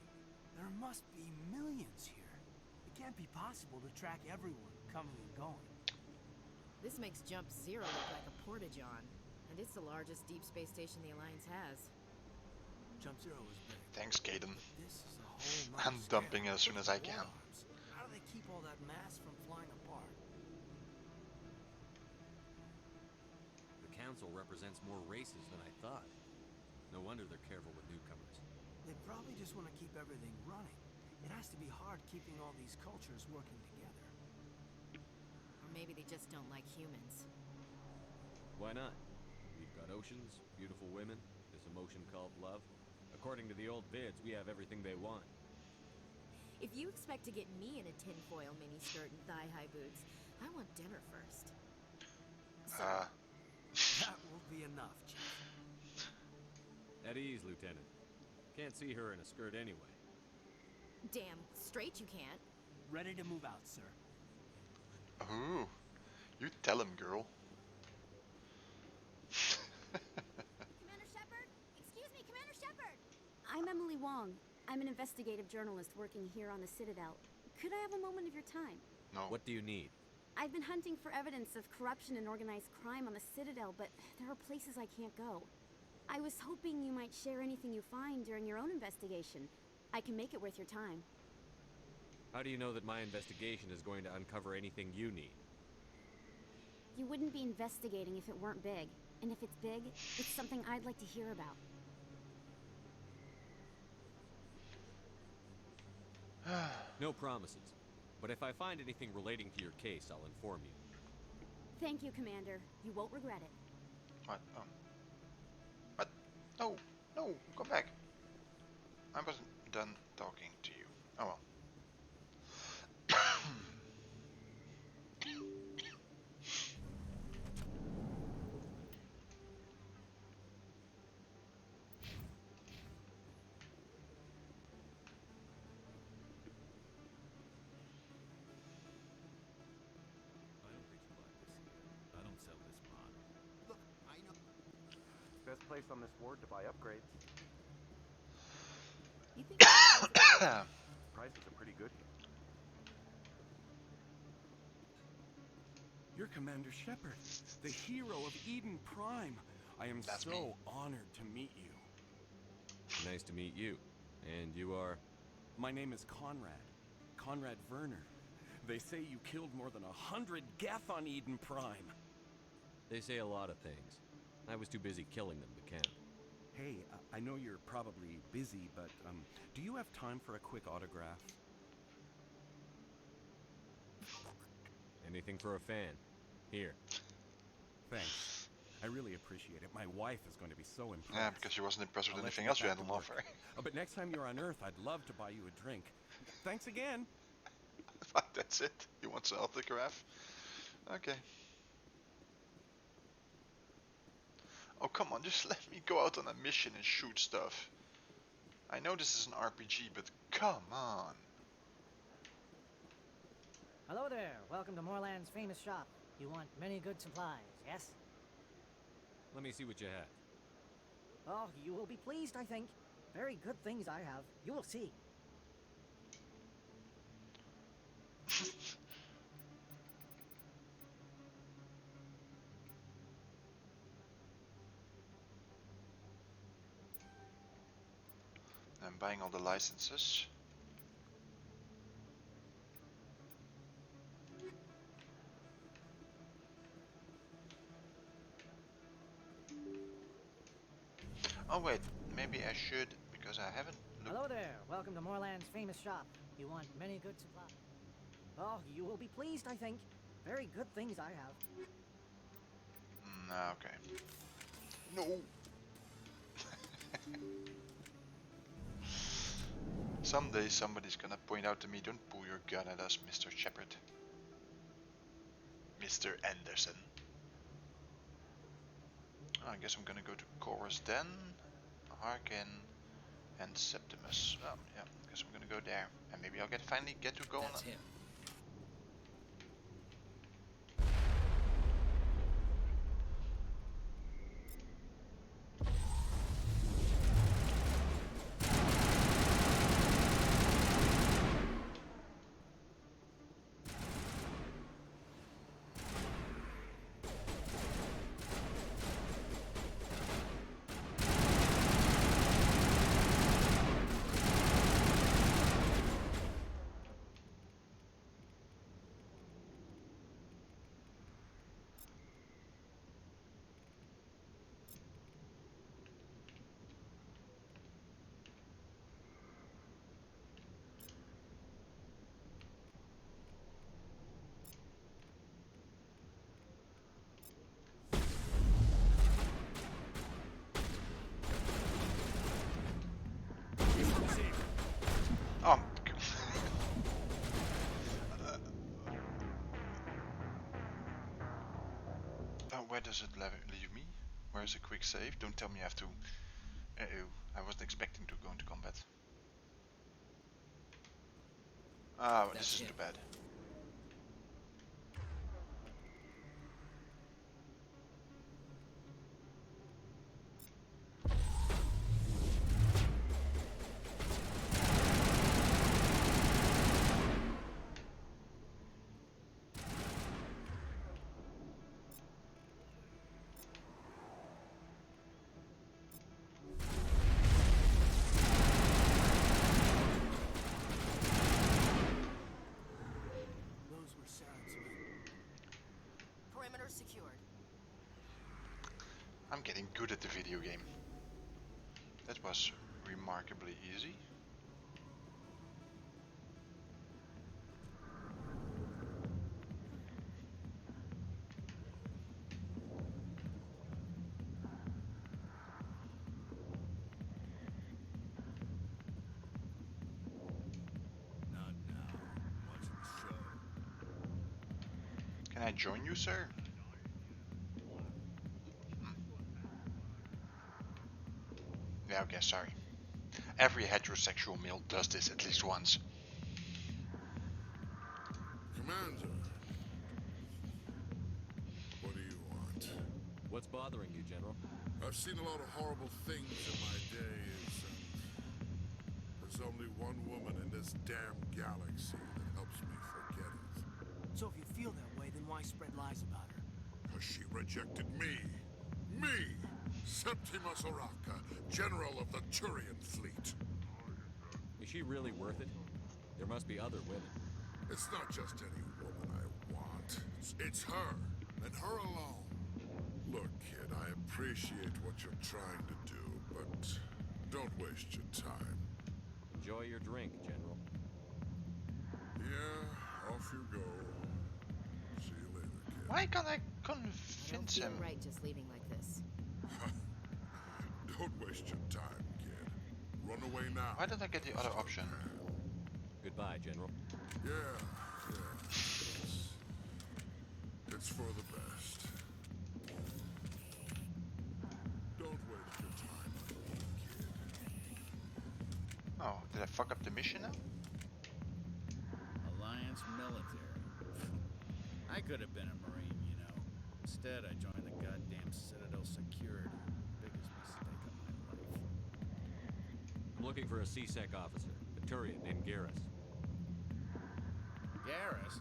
There must be millions here. It can't be possible to track everyone coming and going. This makes Jump Zero look like a porta-john, and it's the largest deep space station the Alliance has. Jump Zero is big. Thanks, Caden. This is a whole nother I'm scale. dumping it as soon as I can. How do they keep all that mass from flying apart? The council represents more races than I thought. No wonder they're careful with newcomers. They probably just want to keep everything running. It has to be hard keeping all these cultures working together. Or maybe they just don't like humans. Why not? We've got oceans, beautiful women, this emotion called love. According to the old vids, we have everything they want. If you expect to get me in a tinfoil miniskirt and thigh-high boots, I want dinner first. That will be enough, Chief. At ease, Lieutenant. Can't see her in a skirt anyway. Damn straight you can't. Ready to move out, sir. Ooh, you tell him, girl. Commander Shepard? Excuse me, Commander Shepard! I'm Emily Wong. I'm an investigative journalist working here on the Citadel. Could I have a moment of your time? No. What do you need? I've been hunting for evidence of corruption and organized crime on the Citadel, but there are places I can't go. I was hoping you might share anything you find during your own investigation. I can make it worth your time. How do you know that my investigation is going to uncover anything you need? You wouldn't be investigating if it weren't big. And if it's big, it's something I'd like to hear about. No promises. But if I find anything relating to your case, I'll inform you. Thank you, Commander. You won't regret it. What? Oh. What? No, no, come back. I wasn't done talking to you. Oh well. I don't sell this mod. Look, I know. Best place on this ward to buy upgrades. You think Prices are pretty good here. You're Commander Shepard, the hero of Eden Prime. I am so honored to meet you. Nice to meet you. And you are? My name is Conrad. Conrad Werner. They say you killed more than 100 Geth on Eden Prime. They say a lot of things. I was too busy killing them to count. Hey, I know you're probably busy, but do you have time for a quick autograph? Anything for a fan. Here. Thanks. I really appreciate it. My wife is going to be so impressed. Yeah, because she wasn't impressed with I'll let anything you else get you had back on to work. offer. But next time you're on Earth, I'd love to buy you a drink. Thanks again. Fuck, that's it. You want an autograph? Okay. Oh, come on, just let me go out on a mission and shoot stuff. I know this is an RPG, but come on. Hello there. Welcome to Moorland's famous shop. You want many good supplies, yes? Let me see what you have. Oh, you will be pleased, I think. Very good things I have. You will see. I'm buying all the licenses. Oh wait, maybe I should, because I haven't looked. Hello there. Welcome to Moorland's famous shop. You want many good supplies. Oh, you will be pleased, I think. Very good things I have. Okay. No. Someday somebody's gonna point out to me, don't pull your gun at us, Mr. Shepard. Mr. Anderson. I guess I'm gonna go to Chorus then, Harkin, and Septimus. Oh, yeah, I guess I'm gonna go there. And maybe I'll finally get to go That's on. him. does it leave me? Where's a quick save? Don't tell me I have to... Uh-oh, I wasn't expecting to go into combat. Ah, well, this isn't too bad. Perimeter secured. I'm getting good at the video game. That was remarkably easy. Not now. Watching the show. Can I join you, sir? Yeah, okay, sorry. Every heterosexual male does this at least once. Commander. What do you want? What's bothering you, General? I've seen a lot of horrible things in my days, and there's only one woman in this damn galaxy that helps me forget it. So if you feel that way, then why spread lies about her? Because she rejected me. Me! Septimus Oraka, General of the Turian Fleet. Is she really worth it? There must be other women. It's not just any woman I want. It's her, and her alone. Look, kid, I appreciate what you're trying to do, but don't waste your time. Enjoy your drink, General. Yeah, off you go. See you later, kid. Why can't I I don't convince feel him? right just leaving like this. Don't waste your time, kid. Run away now. Why did I get the other option? Goodbye, General. Yeah. It's for the best. Don't waste your time on me, kid. Oh, did I fuck up the mission now? Alliance military. I could have been a Marine, you know. Instead, I joined the goddamn Citadel security. Biggest mistake of my life. I'm looking for a C-Sec officer, a Turian named Garrus. Garrus?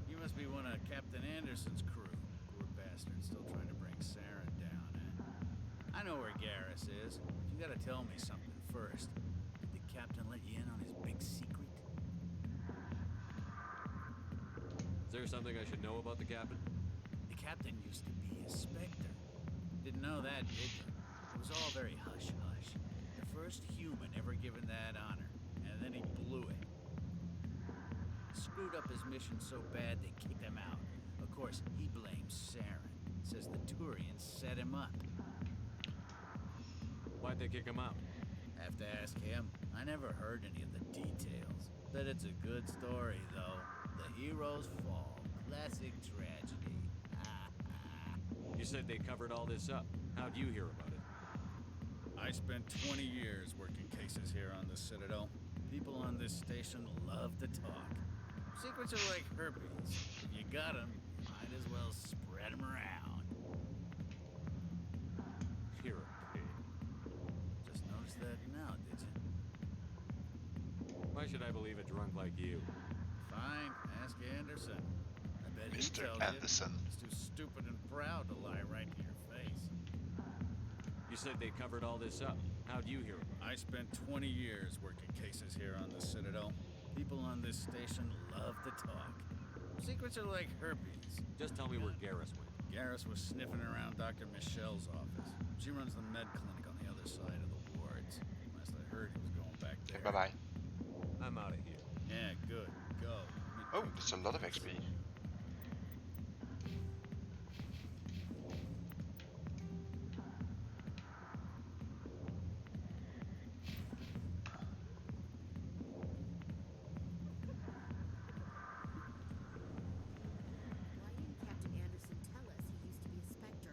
You must be one of Captain Anderson's crew. Poor bastard, still trying to bring Saren down, eh? I know where Garrus is, but you gotta tell me something first. Did the captain let you in on his big secret? Is there something I should know about the captain? The captain used to be a Spectre. Didn't know that, did you? It was all very hush-hush. The first human ever given that honor, and then he blew it. Screwed up his mission so bad they kicked him out. Of course, he blames Saren. Says the Turians set him up. Why'd they kick him out? Have to ask him. I never heard any of the details. Bet it's a good story, though. The heroes fall. Classic tragedy. You said they covered all this up. How'd you hear about it? I spent 20 years working cases here on the Citadel. People on this station love to talk. Secrets are like herpes. If you got them, you might as well spread them around. You're a pig. Just noticed that now, did you? Why should I believe a drunk like you? Fine, ask Anderson. I bet he Mr. tells Anderson. you. He's too stupid and proud to lie right in your face. You said they covered all this up. How'd you hear about it? I spent 20 years working cases here on the Citadel. People on this station love to talk. Secrets are like herpes. Just tell me where Garrus went. Garrus was sniffing around Dr. Michelle's office. She runs the med clinic on the other side of the wards. Last I heard, he was going back there. Okay, bye-bye. I'm out of here. Yeah, good. Go. Oh, that's a lot of XP. Why didn't Captain Anderson tell us he used to be a Spectre?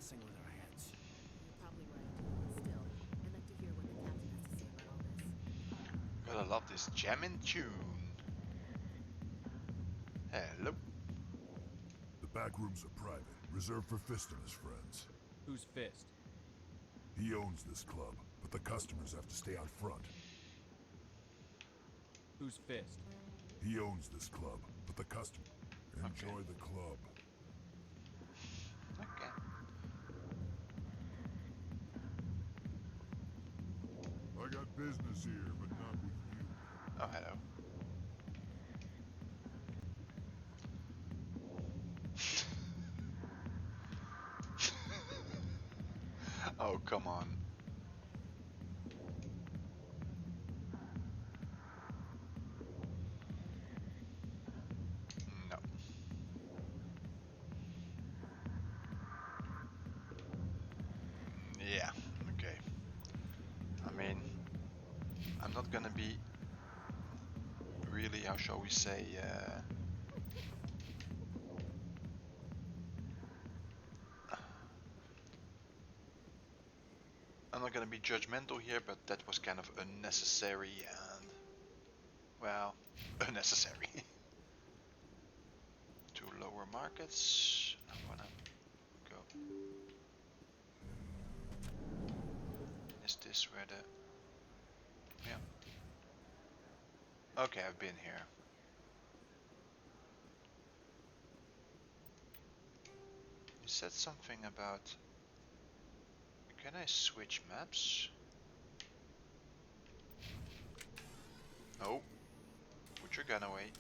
messing with our heads. You're probably right. Still, I'd like to hear what the captain has to say about all this. Gotta love this jammin' tune. Hello. The back rooms are private, reserved for Fist and his friends. Who's Fist? He owns this club, but the customers have to stay out front. Who's Fist? He owns this club, but the customer... Enjoy the club. Okay. I got business here, but not with you. Oh, hello. Oh, come on. No. Yeah, okay. I mean, I'm not gonna be really, how shall we say, I'm not gonna be judgmental here, but that was kind of unnecessary and, well, unnecessary. Two lower markets. I'm gonna go. Is this where the... Yeah. Okay, I've been here. You said something about... Can I switch maps? No. Put your gun away.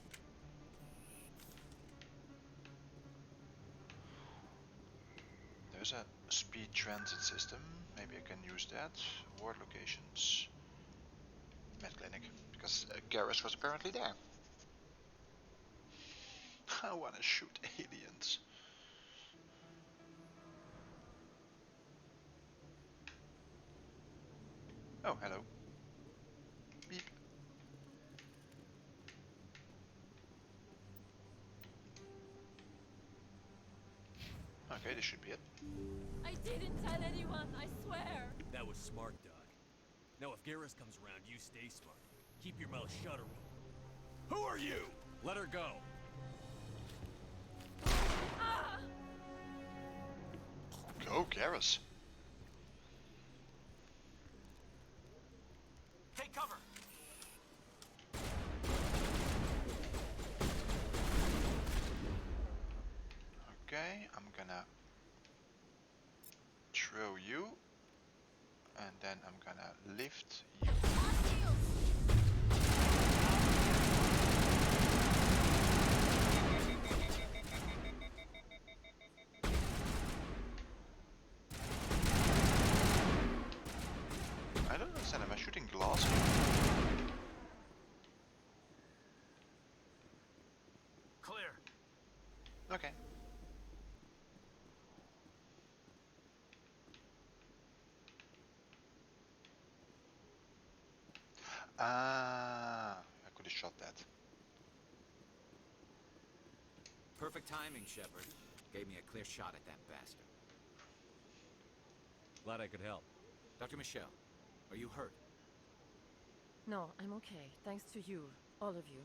There's a speed transit system. Maybe I can use that. Ward locations. Med clinic. Because Garrus was apparently there. I wanna shoot aliens. Oh, hello. Beep. Okay, this should be it. I didn't tell anyone, I swear. That was smart, Doug. Now if Garrus comes around, you stay smart. Keep your mouth shut or we'll... Who are you? Let her go. Ah! Go, Garrus. Take cover. Okay, I'm gonna throw you, and then I'm gonna lift you. I don't understand, am I shooting glass here? Clear. Okay. Ah, I could have shot that. Perfect timing, Shepard. Gave me a clear shot at that bastard. Glad I could help. Dr. Michelle, are you hurt? No, I'm okay. Thanks to you, all of you.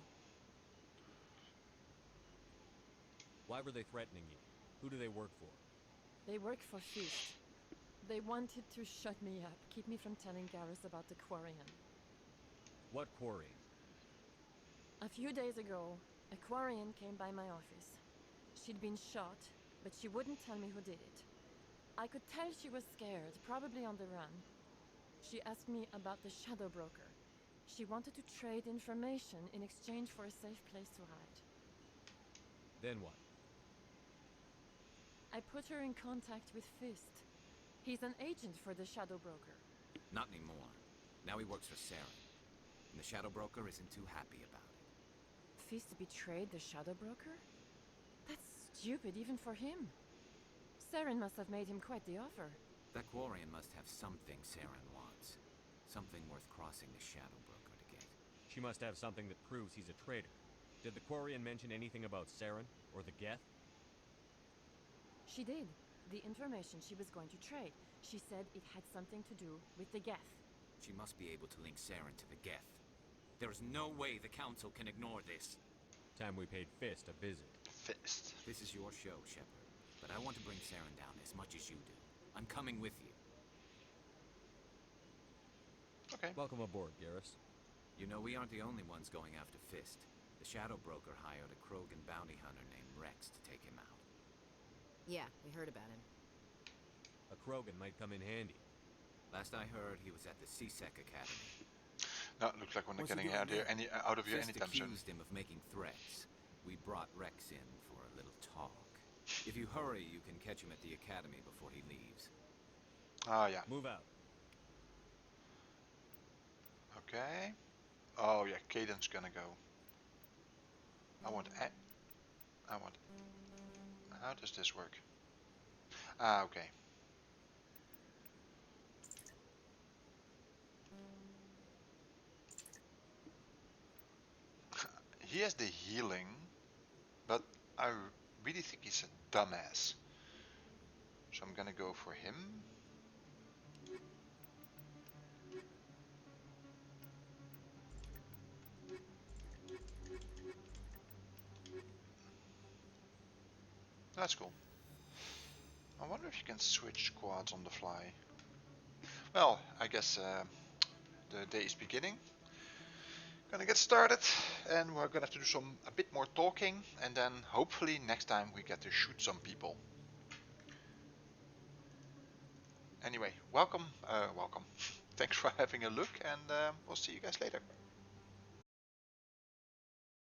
Why were they threatening you? Who do they work for? They work for Feast. They wanted to shut me up, keep me from telling Garrus about the Quarian. What quarry? A few days ago, a Quarian came by my office. She'd been shot, but she wouldn't tell me who did it. I could tell she was scared, probably on the run. She asked me about the Shadow Broker. She wanted to trade information in exchange for a safe place to hide. Then what? I put her in contact with Fist. He's an agent for the Shadow Broker. Not anymore. Now he works for Saren. And the Shadow Broker isn't too happy about it. Fist betrayed the Shadow Broker? That's stupid even for him. Saren must have made him quite the offer. That Quarian must have something Saren wants. Something worth crossing the Shadow Broker to get. She must have something that proves he's a traitor. Did the Quarian mention anything about Saren or the Geth? She did, the information she was going to trade. She said it had something to do with the Geth. She must be able to link Saren to the Geth. There is no way the Council can ignore this. Time we paid Fist a visit. Fist. This is your show, Shepard. But I want to bring Saren down as much as you do. I'm coming with you. Okay. Welcome aboard, Garrus. You know, we aren't the only ones going after Fist. The Shadow Broker hired a Krogan bounty hunter named Rex to take him out. Yeah, we heard about him. A Krogan might come in handy. Last I heard, he was at the C-Sec Academy. No, it looks like we're not What's he getting doing out of here Fist anytime soon. accused him of making threats. We brought Rex in for a little talk. If you hurry, you can catch him at the academy before he leaves. Ah, yeah. Move out. Okay. Oh, yeah, Caden's gonna go. I want... How does this work? Ah, okay. He has the healing, but I really think he's a dumbass. So I'm gonna go for him. That's cool. I wonder if you can switch squads on the fly. Well, I guess the day is beginning. Gonna get started, and we're gonna have to do a bit more talking, and then hopefully next time we get to shoot some people. Anyway, welcome. Thanks for having a look, and we'll see you guys later.